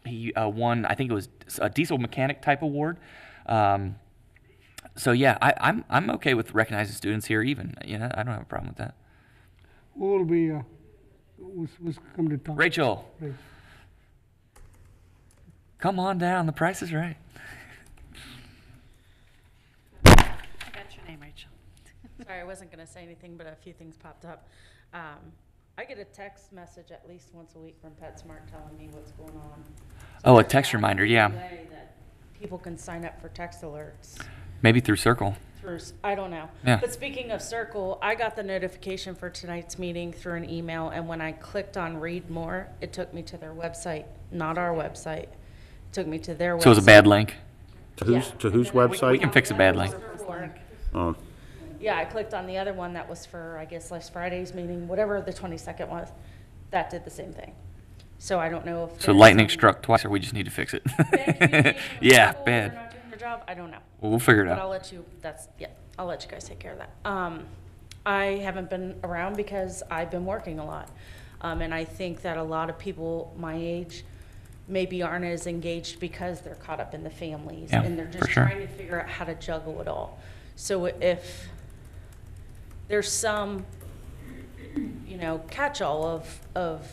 he won. I think it was a diesel mechanic type award. So yeah, I'm okay with recognizing students here. Even I don't have a problem with that. Who will be? Who's come to talk? Rachel, Right. come on down. The price is right. I got your name, Rachel. Sorry, I wasn't going to say anything, but a few things popped up. I get a text message at least once a week from PetSmart telling me what's going on. Oh, a text reminder, yeah. Way that people can sign up for text alerts. Maybe through Circle. I don't know. Yeah. But speaking of Circle, I got the notification for tonight's meeting through an email, and when I clicked on Read More, it took me to their website, not our website. It took me to their website. So it was a bad link. To whose website? We can fix a bad link. Oh. Yeah, I clicked on the other one that was for, I guess, last Friday's meeting, whatever the 22nd was. That did the same thing. So I don't know if. So lightning struck twice, or we just need to fix it. Yeah, They're bad. not doing their job. I don't know. Well, we'll figure it But out. I'll let you. I'll let you guys take care of that. I haven't been around because I've been working a lot, and I think that a lot of people my age maybe aren't as engaged because they're caught up in the families and they're just for sure. trying to figure out how to juggle it all. So if there's some, catch-all of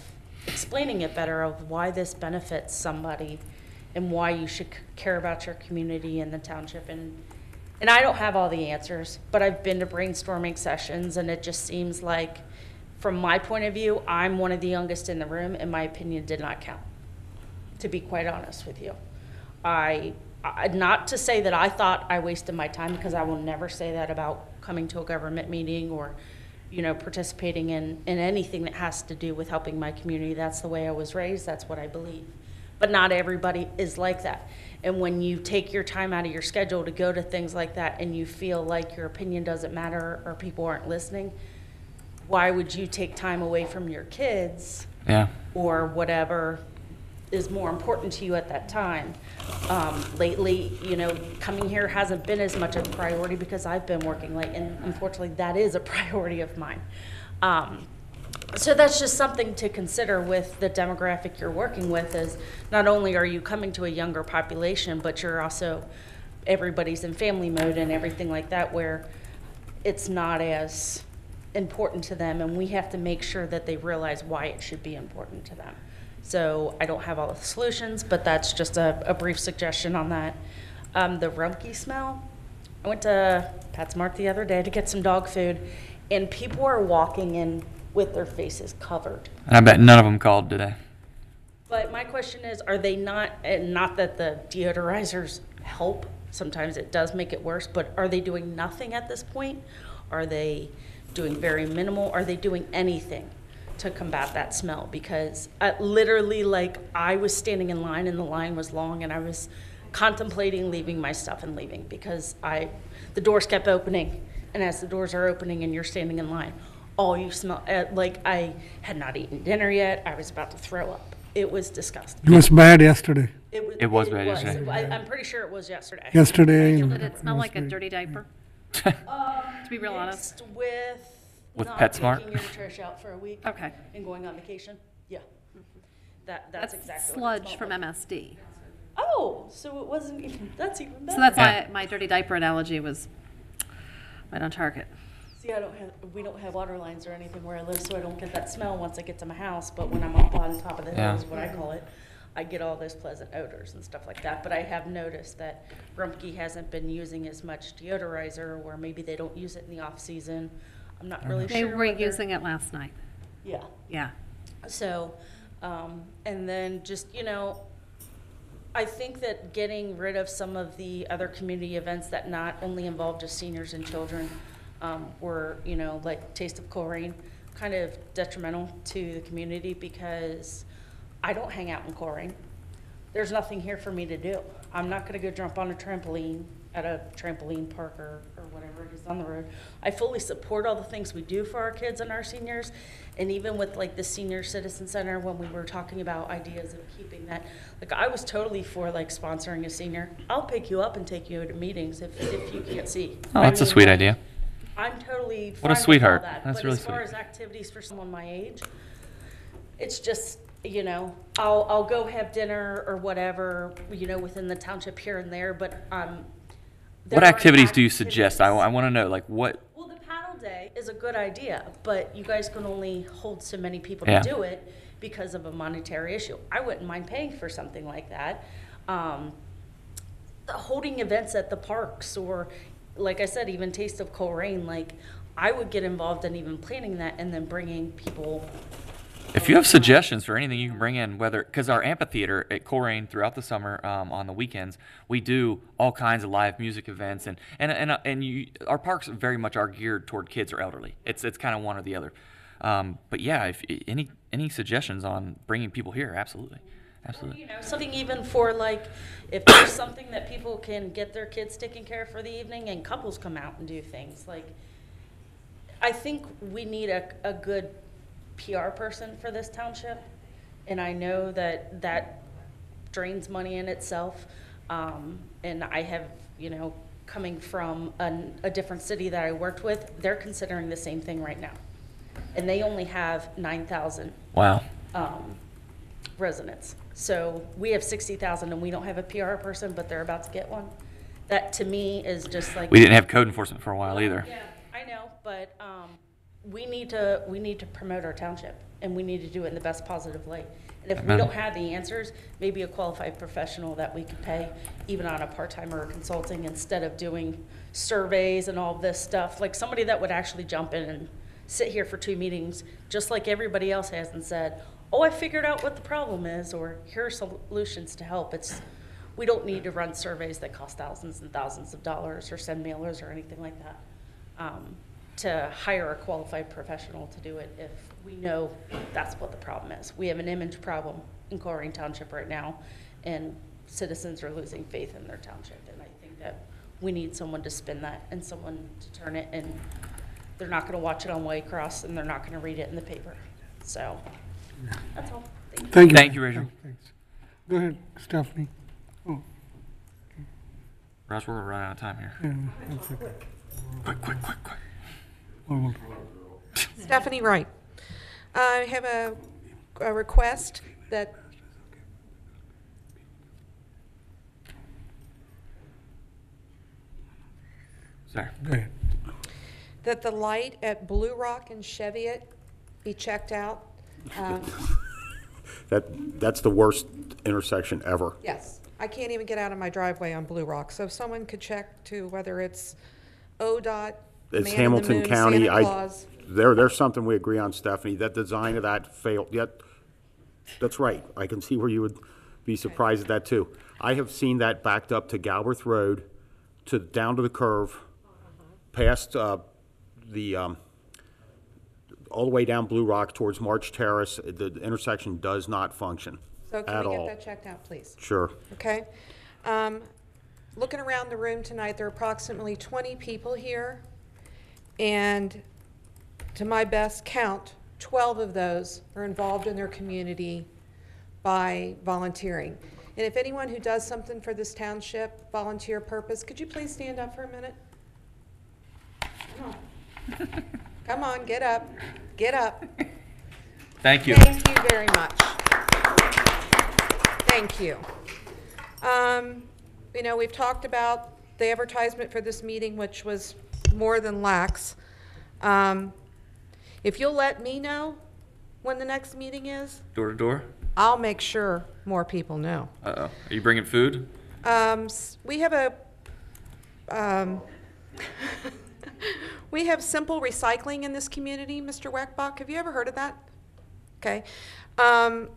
explaining it better of why this benefits somebody and why you should care about your community and the township. And I don't have all the answers, but I've been to brainstorming sessions, and it just seems like, from my point of view, I'm one of the youngest in the room, and my opinion did not count, to be quite honest with you. Not to say that I thought I wasted my time, because I will never say that about coming to a government meeting or participating in anything that has to do with helping my community. That's the way I was raised. That's what I believe. But not everybody is like that. And when you take your time out of your schedule to go to things like that and you feel like your opinion doesn't matter or people aren't listening, why would you take time away from your kids or whatever is more important to you at that time? Lately, coming here hasn't been as much of a priority because I've been working late, and unfortunately that is a priority of mine. So that's just something to consider with the demographic you're working with, is not only are you coming to a younger population, but you're also, everybody's in family mode and everything like that, where it's not as important to them, and we have to make sure that they realize why it should be important to them. So I don't have all the solutions, but that's just a brief suggestion on that. The Rumpke smell, I went to PetSmart the other day to get some dog food, and people are walking in with their faces covered. And I bet none of them called today. But my question is, are they not, and not that the deodorizers help Sometimes it does make it worse, but are they doing nothing at this point? Are they doing very minimal? Are they doing anything to combat that smell? Because literally, like, I was standing in line and the line was long and I was contemplating leaving my stuff and leaving because the doors kept opening. And as the doors are opening and you're standing in line, all you smell, like, I had not eaten dinner yet. I was about to throw up. It was disgusting. It was bad yesterday. It was bad yesterday. I'm pretty sure it was yesterday. Yesterday. Did it smell like a dirty diaper? To be real honest. With Not PetSmart? taking your trash out for a week. Okay. And going on vacation. Yeah. That's That's exactly sludge what it from smelled like. MSD. Oh, so it wasn't even, that's even better. So that's why my dirty diaper analogy was right on target. See, we don't have water lines or anything where I live, so I don't get that smell once I get to my house, but when I'm up on top of the hill, Yeah. is what I call it, I get all those pleasant odors and stuff like that. But I have noticed that Rumpke hasn't been using as much deodorizer, or maybe they don't use it in the off season. I'm not really They sure. were using it last night. Yeah. Yeah. So, and then just, you know, I think that getting rid of some of the other community events that not only involve just seniors and children were, you know, like Taste of Colerain, kind of detrimental to the community because I don't hang out in Colerain. There's nothing here for me to do. I'm not going to go jump on a trampoline at a trampoline park or whatever it is on the road. I fully support all the things we do for our kids and our seniors. And even with like the Senior Citizen Center, when we were talking about ideas of keeping that, like I was totally for like sponsoring a senior. I'll pick you up and take you to meetings if you can't see. Oh, that's a sweet idea. I'm totally fine What a with all sweetheart. that. That's But really as far sweet. as activities for someone my age, it's just, you know, I'll go have dinner or whatever, you know, within the township here and there, but there What are activities do you suggest? I want to know, like, what? Well, the paddle day is a good idea, but you guys can only hold so many people Yeah. to do it because of a monetary issue. I wouldn't mind paying for something like that. Holding events at the parks or, like I said, even Taste of Colerain, like I would get involved in even planning that and then bringing people. If you have suggestions for anything you can bring in, whether, because our amphitheater at Colerain throughout the summer, on the weekends, we do all kinds of live music events, and our parks very much are geared toward kids or elderly. It's kind of one or the other. But yeah, if any suggestions on bringing people here, absolutely. Absolutely. You know, something even for like, if there's something that people can get their kids taken care of for the evening and couples come out and do things. Like, I think we need a good PR person for this township. And I know that drains money in itself. And I have, you know, coming from a different city that I worked with, they're considering the same thing right now. And they only have 9,000. Wow. Residents. So we have 60,000 and we don't have a PR person, but they're about to get one. That to me is just like. We didn't have code enforcement for a while either. Yeah, I know, but we need to promote our township and we need to do it in the best positive light. And if we Amen. don't have the answers, maybe a qualified professional that we could pay, even on a part-time or consulting, instead of doing surveys and all this stuff. Like somebody that would actually jump in and sit here for 2 meetings, just like everybody else has, and said, oh, I figured out what the problem is, or here are solutions to help. We don't need to run surveys that cost thousands and thousands of dollars or send mailers or anything like that. To hire a qualified professional to do it if we know that's what the problem is. We have an image problem in Colerain Township right now, and citizens are losing faith in their township. And I think that we need someone to spin that and someone to turn it, and they're not going to watch it on Waycross and they're not going to read it in the paper. So that's all. Thank you. Thank you. Thank you, Rachel. Thanks. Go ahead, Stephanie. Oh, Russ, we're running out of time here. yeah, that's okay. Quick. Oh, Stephanie Wright. I have a request that Sorry. Go ahead. that the light at Blue Rock and Cheviot be checked out. That's the worst intersection ever. Yes, I can't even get out of my driveway on Blue Rock, so if someone could check to whether it's ODOT, It's Man in the Hamilton Moon, County. Santa Claus. There's something we agree on, Stephanie. That design of that failed. Yet, that's right. I can see where you would be surprised at that too. I have seen that backed up to Galbraith Road down to the curve, past all the way down Blue Rock towards March Terrace. The intersection does not function So at can we all. get that checked out, please? Sure. Okay. Looking around the room tonight, there are approximately 20 people here, and to my best count, 12 of those are involved in their community by volunteering. And if anyone who does something for this township, volunteer purpose, could you please stand up for a minute? Come on. Come on, get up. Get up. Thank you. Thank you very much. Thank you. You know, we've talked about the advertisement for this meeting, which was more than lax. If you'll let me know when the next meeting is, Door to door? I'll make sure more people know. Uh-oh. Are you bringing food? We have a, we have simple recycling in this community, Mr. Weckbach. Have you ever heard of that? Okay.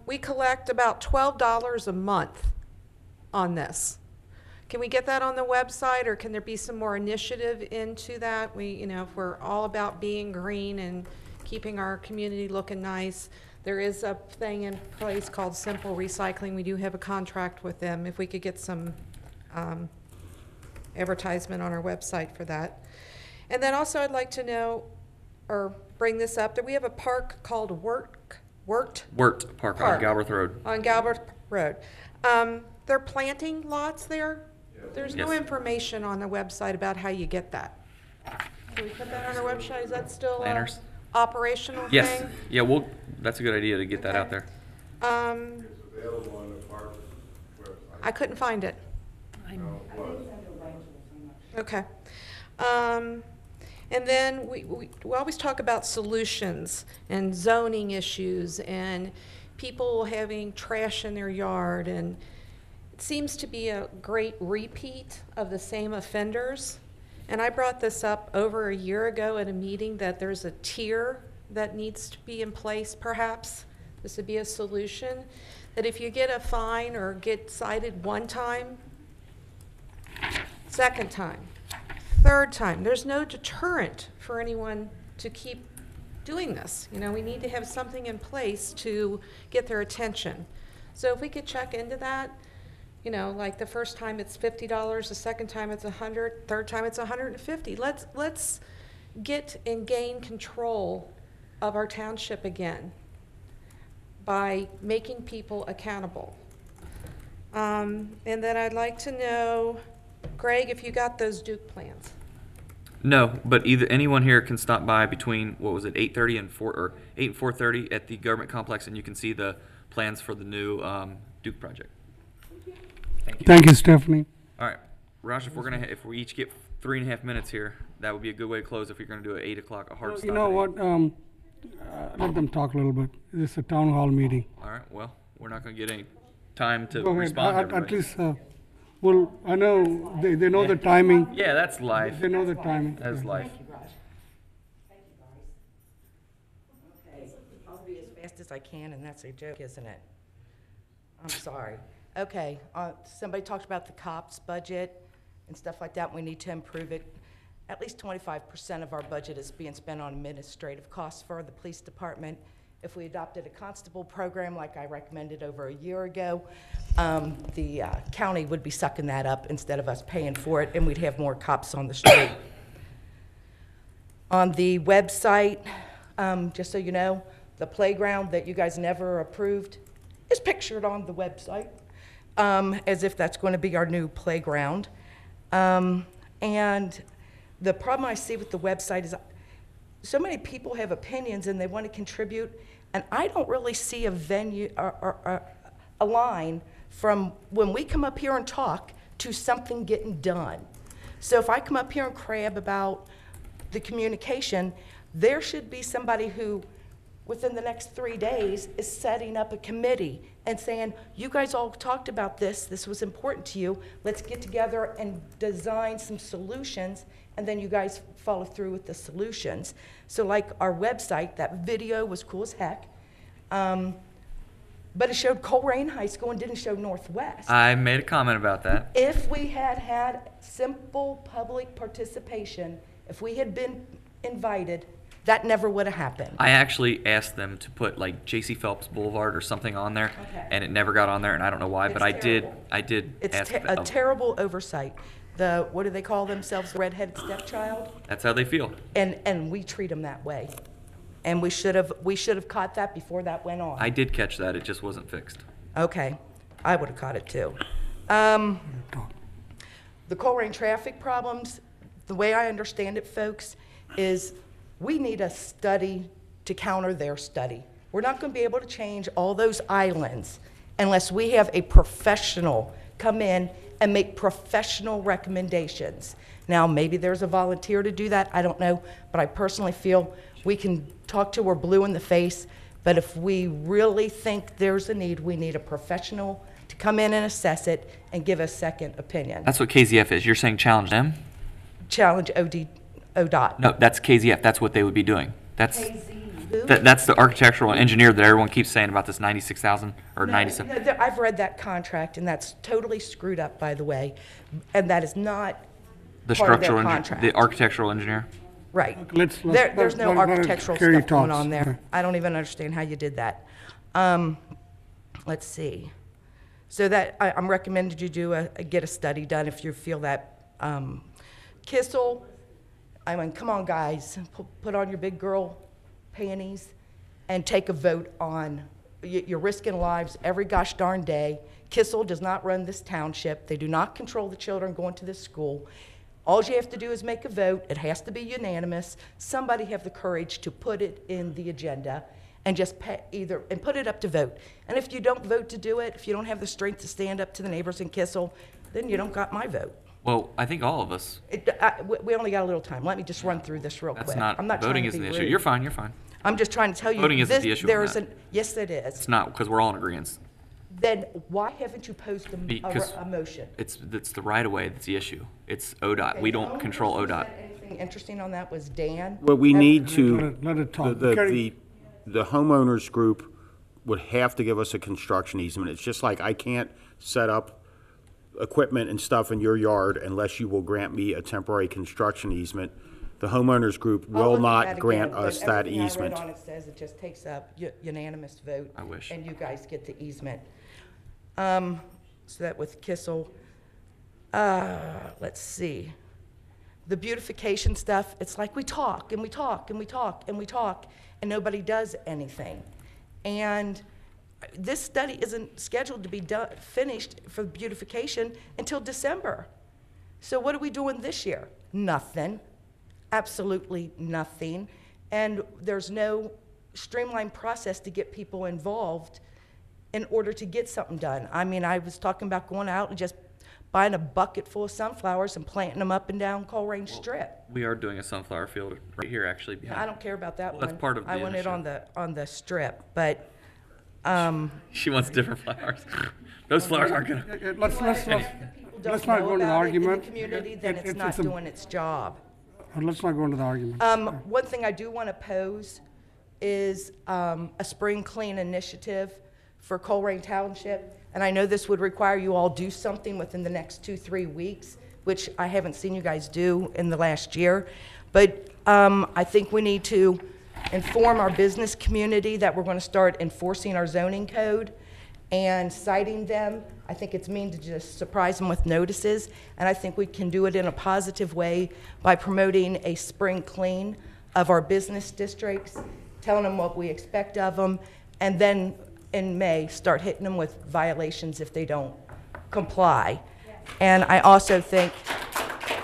We collect about $12 a month on this. Can we get that on the website, or can there be some more initiative into that? We, you know, if we're all about being green and keeping our community looking nice, there is a thing in place called Simple Recycling. We do have a contract with them. If we could get some advertisement on our website for that. And then also I'd like to know, or bring this up, that we have a park called Wirt Park on Galbraith Road. On Galbraith Road. They're planting lots there. There's no Yes. information on the website about how you get that. Can we put that on our website? Is that still Planners? a operational Yes. thing? Yeah, well, that's a good idea to get that out there. Available on the park's website. I couldn't find it. Okay. And then we always talk about solutions and zoning issues and people having trash in their yard, and it seems to be a great repeat of the same offenders. And I brought this up over a year ago at a meeting, that there's a tier that needs to be in place perhaps. This would be a solution, that if you get a fine or get cited one time, second time, third time, there's no deterrent for anyone to keep doing this. You know, we need to have something in place to get their attention. So if we could check into that, you know, like the first time it's $50, the second time it's $100, third time it's $150. Let's get and gain control of our township again by making people accountable. And then I'd like to know, Greg, if you got those Duke plans. No, but either anyone here can stop by between, what was it, 8:30 and 8 and 4:30 at the government complex, and you can see the plans for the new Duke project. Thank you. Thank you, Stephanie. All right, Raj, if we each get 3.5 minutes here, that would be a good way to close if you're going to do it 8 o'clock, a hard stop. You know what? Let them talk a little bit. This is a town hall meeting. All right, well, we're not going to get any time to Go ahead. respond to At everybody. least, well, I know they know the timing. Yeah, that's life. They know the timing. That's life. Okay, I'll be as fast as I can, and that's a joke, isn't it? I'm sorry. Okay, somebody talked about the cops' budget and stuff like that. We need to improve it. At least 25% of our budget is being spent on administrative costs for the police department. If we adopted a constable program like I recommended over a year ago, the county would be sucking that up instead of us paying for it, and we'd have more cops on the street. On the website, just so you know, the playground that you guys never approved is pictured on the website, as if that's going to be our new playground. And the problem I see with the website is so many people have opinions and they want to contribute, and I don't really see a venue or a line from when we come up here and talk to something getting done. So if I come up here and crab about the communication, there should be somebody who, within the next 3 days, is setting up a committee and saying, you guys all talked about this was important to you, let's get together and design some solutions, and then you guys follow through with the solutions. So like our website, that video was cool as heck. but it showed Colerain High School and didn't show Northwest. I made a comment about that. If we had had simple public participation, if we had been invited, that never would have happened. I actually asked them to put like J.C. Phelps Boulevard or something on there, Okay. and it never got on there, and I don't know why, but I did. terrible. I did It's ask. a terrible oversight. The, what do they call themselves, the redheaded stepchild? That's how they feel. And we treat them that way. And we should have caught that before that went on. I did catch that. It just wasn't fixed. Okay, I would have caught it too. The Colerain traffic problems, the way I understand it, folks, is we need a study to counter their study. We're not going to be able to change all those islands unless we have a professional come in and make professional recommendations. Now, maybe there's a volunteer to do that, I don't know, but I personally feel we can talk to her blue in the face, but if we really think there's a need, we need a professional to come in and assess it and give a second opinion. That's what KZF is. You're saying challenge them? Challenge ODOT. No, that's KZF. That's what they would be doing. That's that's the architectural engineer that everyone keeps saying about this 96,000 or 97. No, I've read that contract, and that's totally screwed up, by the way, and that is not The part of their structural contract. the architectural engineer. Right. let There's no architectural Kerry stuff going talks. on there. I don't even understand how you did that. Let's see. So that, I'm recommending you do get a study done if you feel that. Kissel, I mean, come on, guys, put on your big girl panties and take a vote on, you're risking lives every gosh darn day. Kissel does not run this township. They do not control the children going to this school. All you have to do is make a vote. It has to be unanimous. Somebody have the courage to put it in the agenda and just and put it up to vote. And if you don't vote to do it, if you don't have the strength to stand up to the neighbors in Kissel, then you don't got my vote. Well, I think all of us. We only got a little time. Let me just run through this real That's quick. not, I'm not voting trying to isn't be the issue. rude. You're fine. You're fine. I'm just trying to tell you. Voting isn't the issue on There is that. yes, it is. It's not because we're all in agreement. Then why haven't you posed Because a motion? It's the right of way that's the issue. It's ODOT. Okay, We the don't only control person who ODOT. said anything interesting on that was Dan. Well, we need to, Let it talk. the homeowners group would have to give us a construction easement. It's just like I can't set up equipment and stuff in your yard unless you will grant me a temporary construction easement. The homeowners group I'll will look at not that grant again, but us that everything I read easement. on it says it just takes a unanimous vote. I wish. And you guys get the easement. So that with Kissel. Let's see. The beautification stuff, it's like we talk and we talk and we talk and we talk and nobody does anything. And this study isn't scheduled to be finished for beautification until December. So what are we doing this year? Nothing. Absolutely nothing. And there's no streamlined process to get people involved in order to get something done. I mean, I was talking about going out and just buying a bucket full of sunflowers and planting them up and down Colerain Strip. We are doing a sunflower field right here, actually. Behind. I don't care about that Well, one. that's part of the I want it initiative. on the strip, but She wants different flowers. Those flowers aren't gonna. Let's not don't go know into the about it in argument. the community, then it's It's not a- doing its job. Let's not go into the argument. One thing I do want to pose is a spring clean initiative for Colerain Township. And I know this would require you all do something within the next 2-3 weeks, which I haven't seen you guys do in the last year. But I think we need to inform our business community that we're going to start enforcing our zoning code and citing them. I think it's mean to just surprise them with notices, and I think we can do it in a positive way by promoting a spring clean of our business districts, telling them what we expect of them, and then in May, start hitting them with violations if they don't comply. And I also think,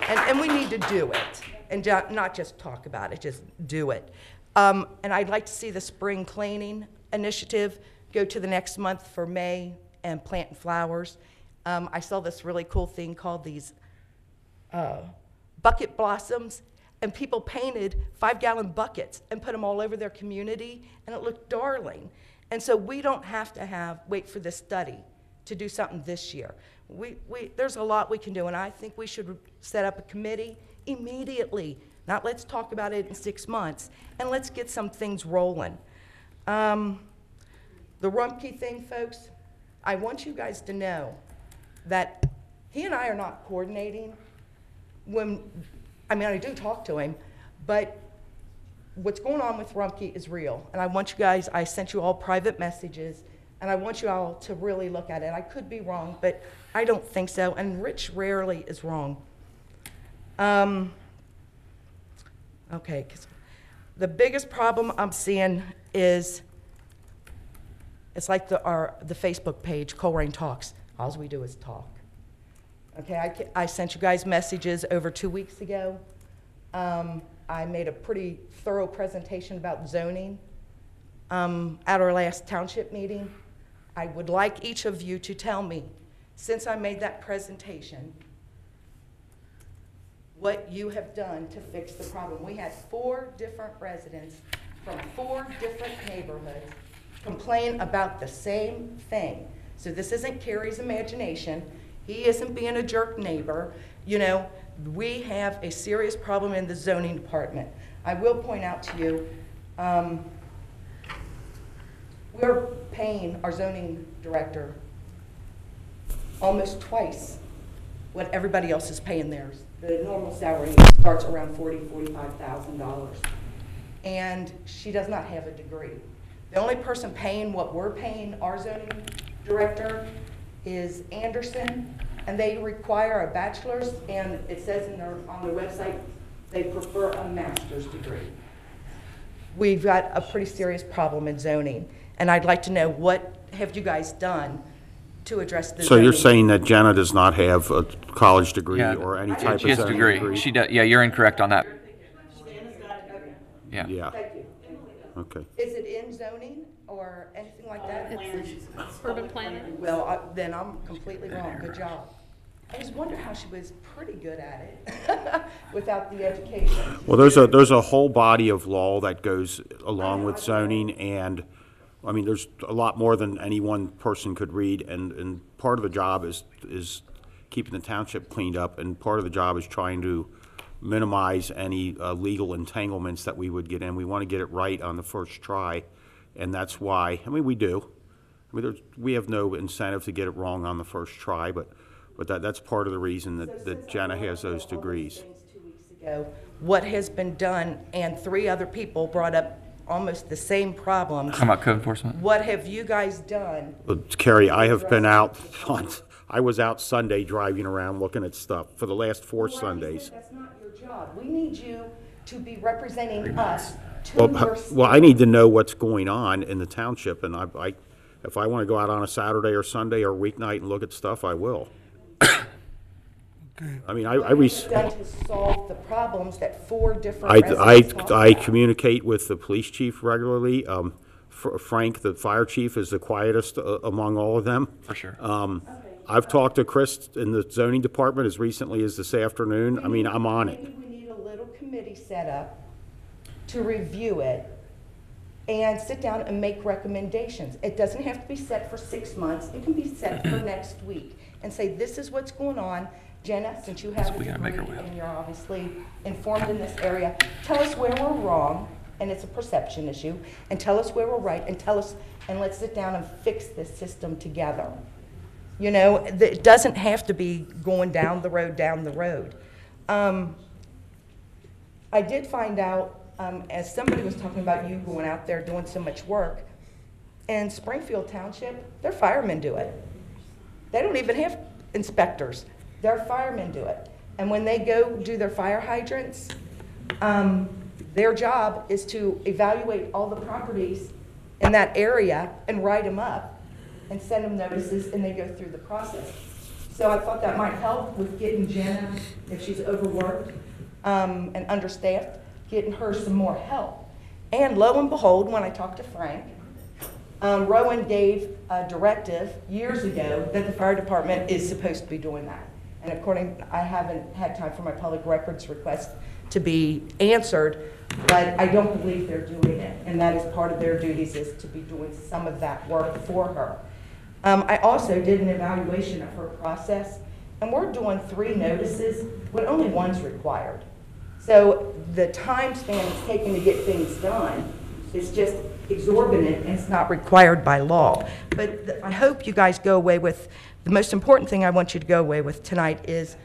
and we need to do it, and not just talk about it, just do it. And I'd like to see the spring cleaning initiative go to the next month for May and planting flowers. I saw this really cool thing called these bucket blossoms, and people painted 5-gallon buckets and put them all over their community, and it looked darling. And so we don't have to wait for this study to do something this year. There's a lot we can do, and I think we should set up a committee immediately. Not let's talk about it in 6 months, and let's get some things rolling. The Rumpke thing, folks, I want you guys to know that he and I are not coordinating. I do talk to him, but what's going on with Rumpke is real. And I want you guys, I sent you all private messages, and I want you all to really look at it. I could be wrong, but I don't think so, and Rich rarely is wrong. Okay, 'cause the biggest problem I'm seeing is, it's like the Facebook page, Colerain Talks. All we do is talk. Okay, I sent you guys messages over 2 weeks ago. I made a pretty thorough presentation about zoning at our last township meeting. I would like each of you to tell me, since I made that presentation, what you have done to fix the problem. We had 4 different residents from 4 different neighborhoods complain about the same thing. So this isn't Carrie's imagination. He isn't being a jerk neighbor. You know, we have a serious problem in the zoning department. I will point out to you, we're paying our zoning director almost twice what everybody else is paying theirs. The normal salary starts around $45,000. And she does not have a degree. The only person paying what we're paying our zoning director is Anderson, and they require a bachelor's, and it says on their website they prefer a master's degree. We've got a pretty serious problem in zoning, and I'd like to know, what have you guys done to address the So you're zoning? saying that Jenna does not have a college degree or any type She of has a zoning degree. She does. Yeah, you're incorrect on that. Yeah. Yeah. Thank you. Okay. Is it in zoning or anything like that? It's urban planning. Well, then I'm completely wrong. Good job. I just wonder how she was pretty good at it without the education. Well, there's a whole body of law that goes along with zoning, and I mean, there's a lot more than any one person could read, and part of the job is keeping the township cleaned up, and part of the job is trying to minimize any legal entanglements that we would get in. We want to get it right on the first try, and that's why, I mean, we do. I mean, we have no incentive to get it wrong on the first try, but that's part of the reason that Jenna has those degrees. 2 weeks ago, what has been done, and 3 other people brought up almost the same problems. Talking about code enforcement? What have you guys done? Carrie, I have been out I was out Sunday driving around looking at stuff for the last 4 Sundays. That's not your job. We need you to be representing us to your Well, I need to know what's going on in the township, and if I want to go out on a Saturday or Sunday or weeknight and look at stuff, I will. I mean, done to solve the problems that 4 different residents talk I about. communicate with the police chief regularly. Frank, the fire chief, is the quietest among all of them. For sure. I've talked to Chris in the zoning department as recently as this afternoon. I mean, I'm on it. Maybe we need a little committee set up to review it and sit down and make recommendations. It doesn't have to be set for 6 months. It can be set for next week and say, this is what's going on. Jenna, since you have a degree and you're obviously informed in this area, tell us where we're wrong, and it's a perception issue, and tell us where we're right, and let's sit down and fix this system together. You know, it doesn't have to be going down the road. I did find out, as somebody was talking about you going out there doing so much work, in Springfield Township, their firemen do it. They don't even have inspectors. Their firemen do it. And when they go do their fire hydrants, their job is to evaluate all the properties in that area and write them up and send them notices, and they go through the process. So I thought that might help with getting Jenna, if she's overworked and understaffed, getting her some more help. And lo and behold, when I talked to Frank, Rowan gave a directive years ago that the fire department is supposed to be doing that. And I haven't had time for my public records request to be answered, but I don't believe they're doing it. And that is part of their duties, is to be doing some of that work for her. I also did an evaluation of her process, and we're doing 3 notices when only one's required. So the time span it's taken to get things done is just exorbitant and it's not required by law. But I hope you guys go away with, the most important thing I want you to go away with tonight is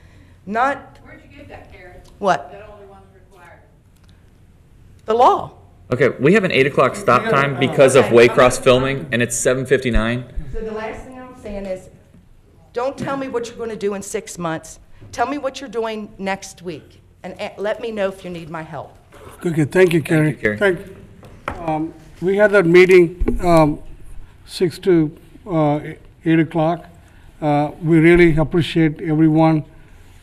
not. Where'd you get that, Karen? What? That only one's required. The law. Okay, we have an 8 o'clock stop time because of Waycross filming, and it's 7:59. So the last thing I'm saying is, don't tell me what you're going to do in 6 months. Tell me what you're doing next week, and let me know if you need my help. Okay, thank you, Carrie. Carrie. We had that meeting, 6 to 8 o'clock. We really appreciate everyone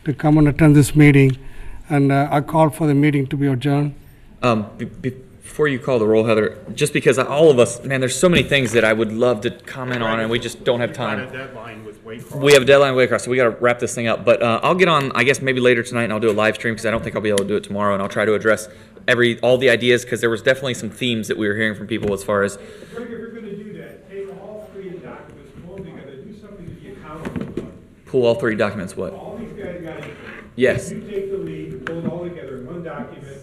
to come and attend this meeting, and I call for the meeting to be adjourned. Before you call the roll, Heather, just because all of us, man, there's so many things that I would love to comment on, and we just don't have time. We've got a deadline with Waycross. We have a deadline with Waycross, so we got to wrap this thing up. But I'll get on, I guess, maybe later tonight, and I'll do a live stream because I don't think I'll be able to do it tomorrow, and I'll try to address all the ideas because there was definitely some themes that we were hearing from people as far as. If you're going to do that, take all three documents, pull them together, do something to be accountable for. Pull all 3 documents. What? All these guys got input. Yes. You take the lead, pull it all together in one document,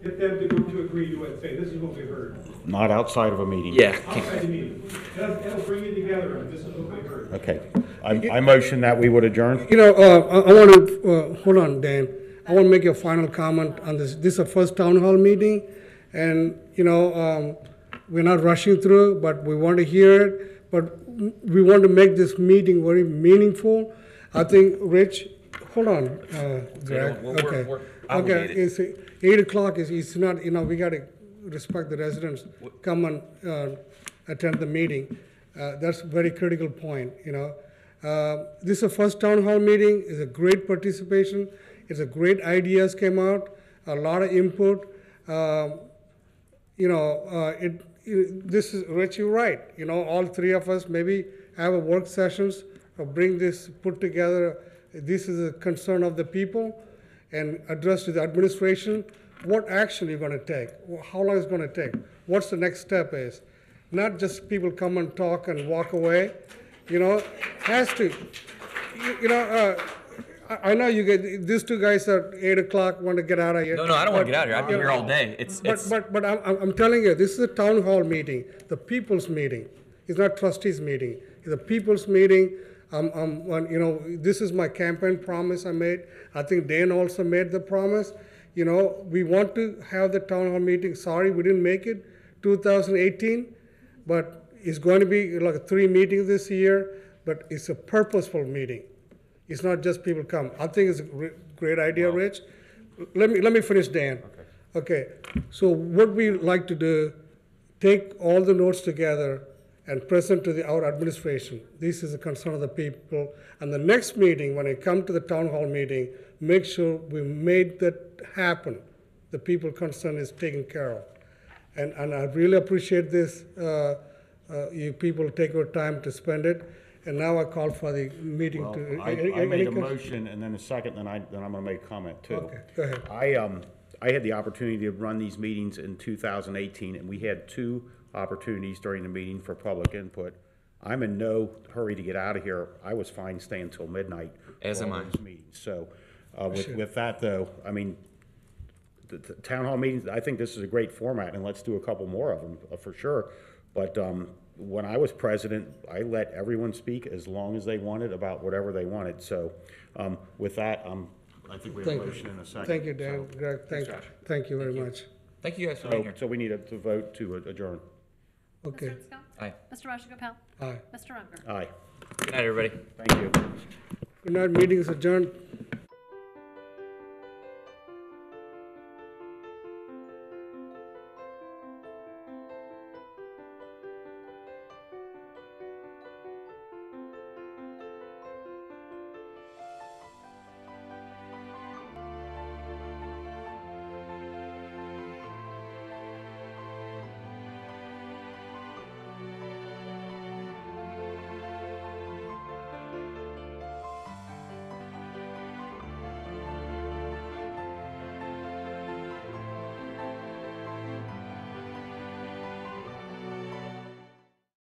get them to agree to it, and say, this is what we heard. Not outside of a meeting. Yeah. Outside the meeting. That'll bring it together, and this is what we heard. Okay. I motion that we would adjourn. You know, I want to, hold on, Dan. I want to make a final comment on this. This is a first town hall meeting, and, you know, we're not rushing through, but we want to hear it, but we want to make this meeting very meaningful. I think, Rich, hold on, Greg. Okay. We're Okay, obligated. it's 8 o'clock, it's not, you know, we got to respect the residents, come and attend the meeting. That's a very critical point, you know. This is a first town hall meeting, it's a great participation, it's a great ideas came out, a lot of input. You know, this is, Rich, you're right, you know, all 3 of us maybe have a work sessions, or bring this, put together, this is a concern of the people, and address to the administration, what action you're going to take, how long it's going to take, what's the next step is. Not just people come and talk and walk away, you know, has to, you know, I know you get, these 2 guys at 8 o'clock want to get out of here. No, I don't want to get out of here. I've been here all day. But I'm telling you, this is a town hall meeting, the people's meeting. It's not trustees meeting, it's a people's meeting. You know, this is my campaign promise I made. I think Dan also made the promise. You know, we want to have the town hall meeting. Sorry, we didn't make it 2018, but it's going to be like 3 meetings this year, but it's a purposeful meeting. It's not just people come. I think it's a great idea, Rich. Let me finish, Dan. Okay. So what we like to do, take all the notes together and present to our administration. This is a concern of the people. And the next meeting, when I come to the town hall meeting, make sure we made that happen. The people concerned is taken care of. And I really appreciate this. You people take your time to spend it. And now I call for the meeting Well, to. I made a motion and then a second, then I'm going to make a comment too. Okay, go ahead. I had the opportunity to run these meetings in 2018, and we had 2 opportunities during the meeting for public input. I'm in no hurry to get out of here. I was fine staying till midnight. As am I. Those meetings. So with that though, I mean, the town hall meetings, I think this is a great format, and let's do a couple more of them for sure. But when I was president, I let everyone speak as long as they wanted about whatever they wanted. So with that, I think we have a motion in a second. Thank you, Dan. Greg, thank you very much. Thank you guys for being here. So we need to vote to adjourn. Okay. Mr. Scott? Aye. Mr. Rajagopal? Aye. Mr. Unger? Aye. Good night, everybody. Thank you. Good night, meeting is adjourned.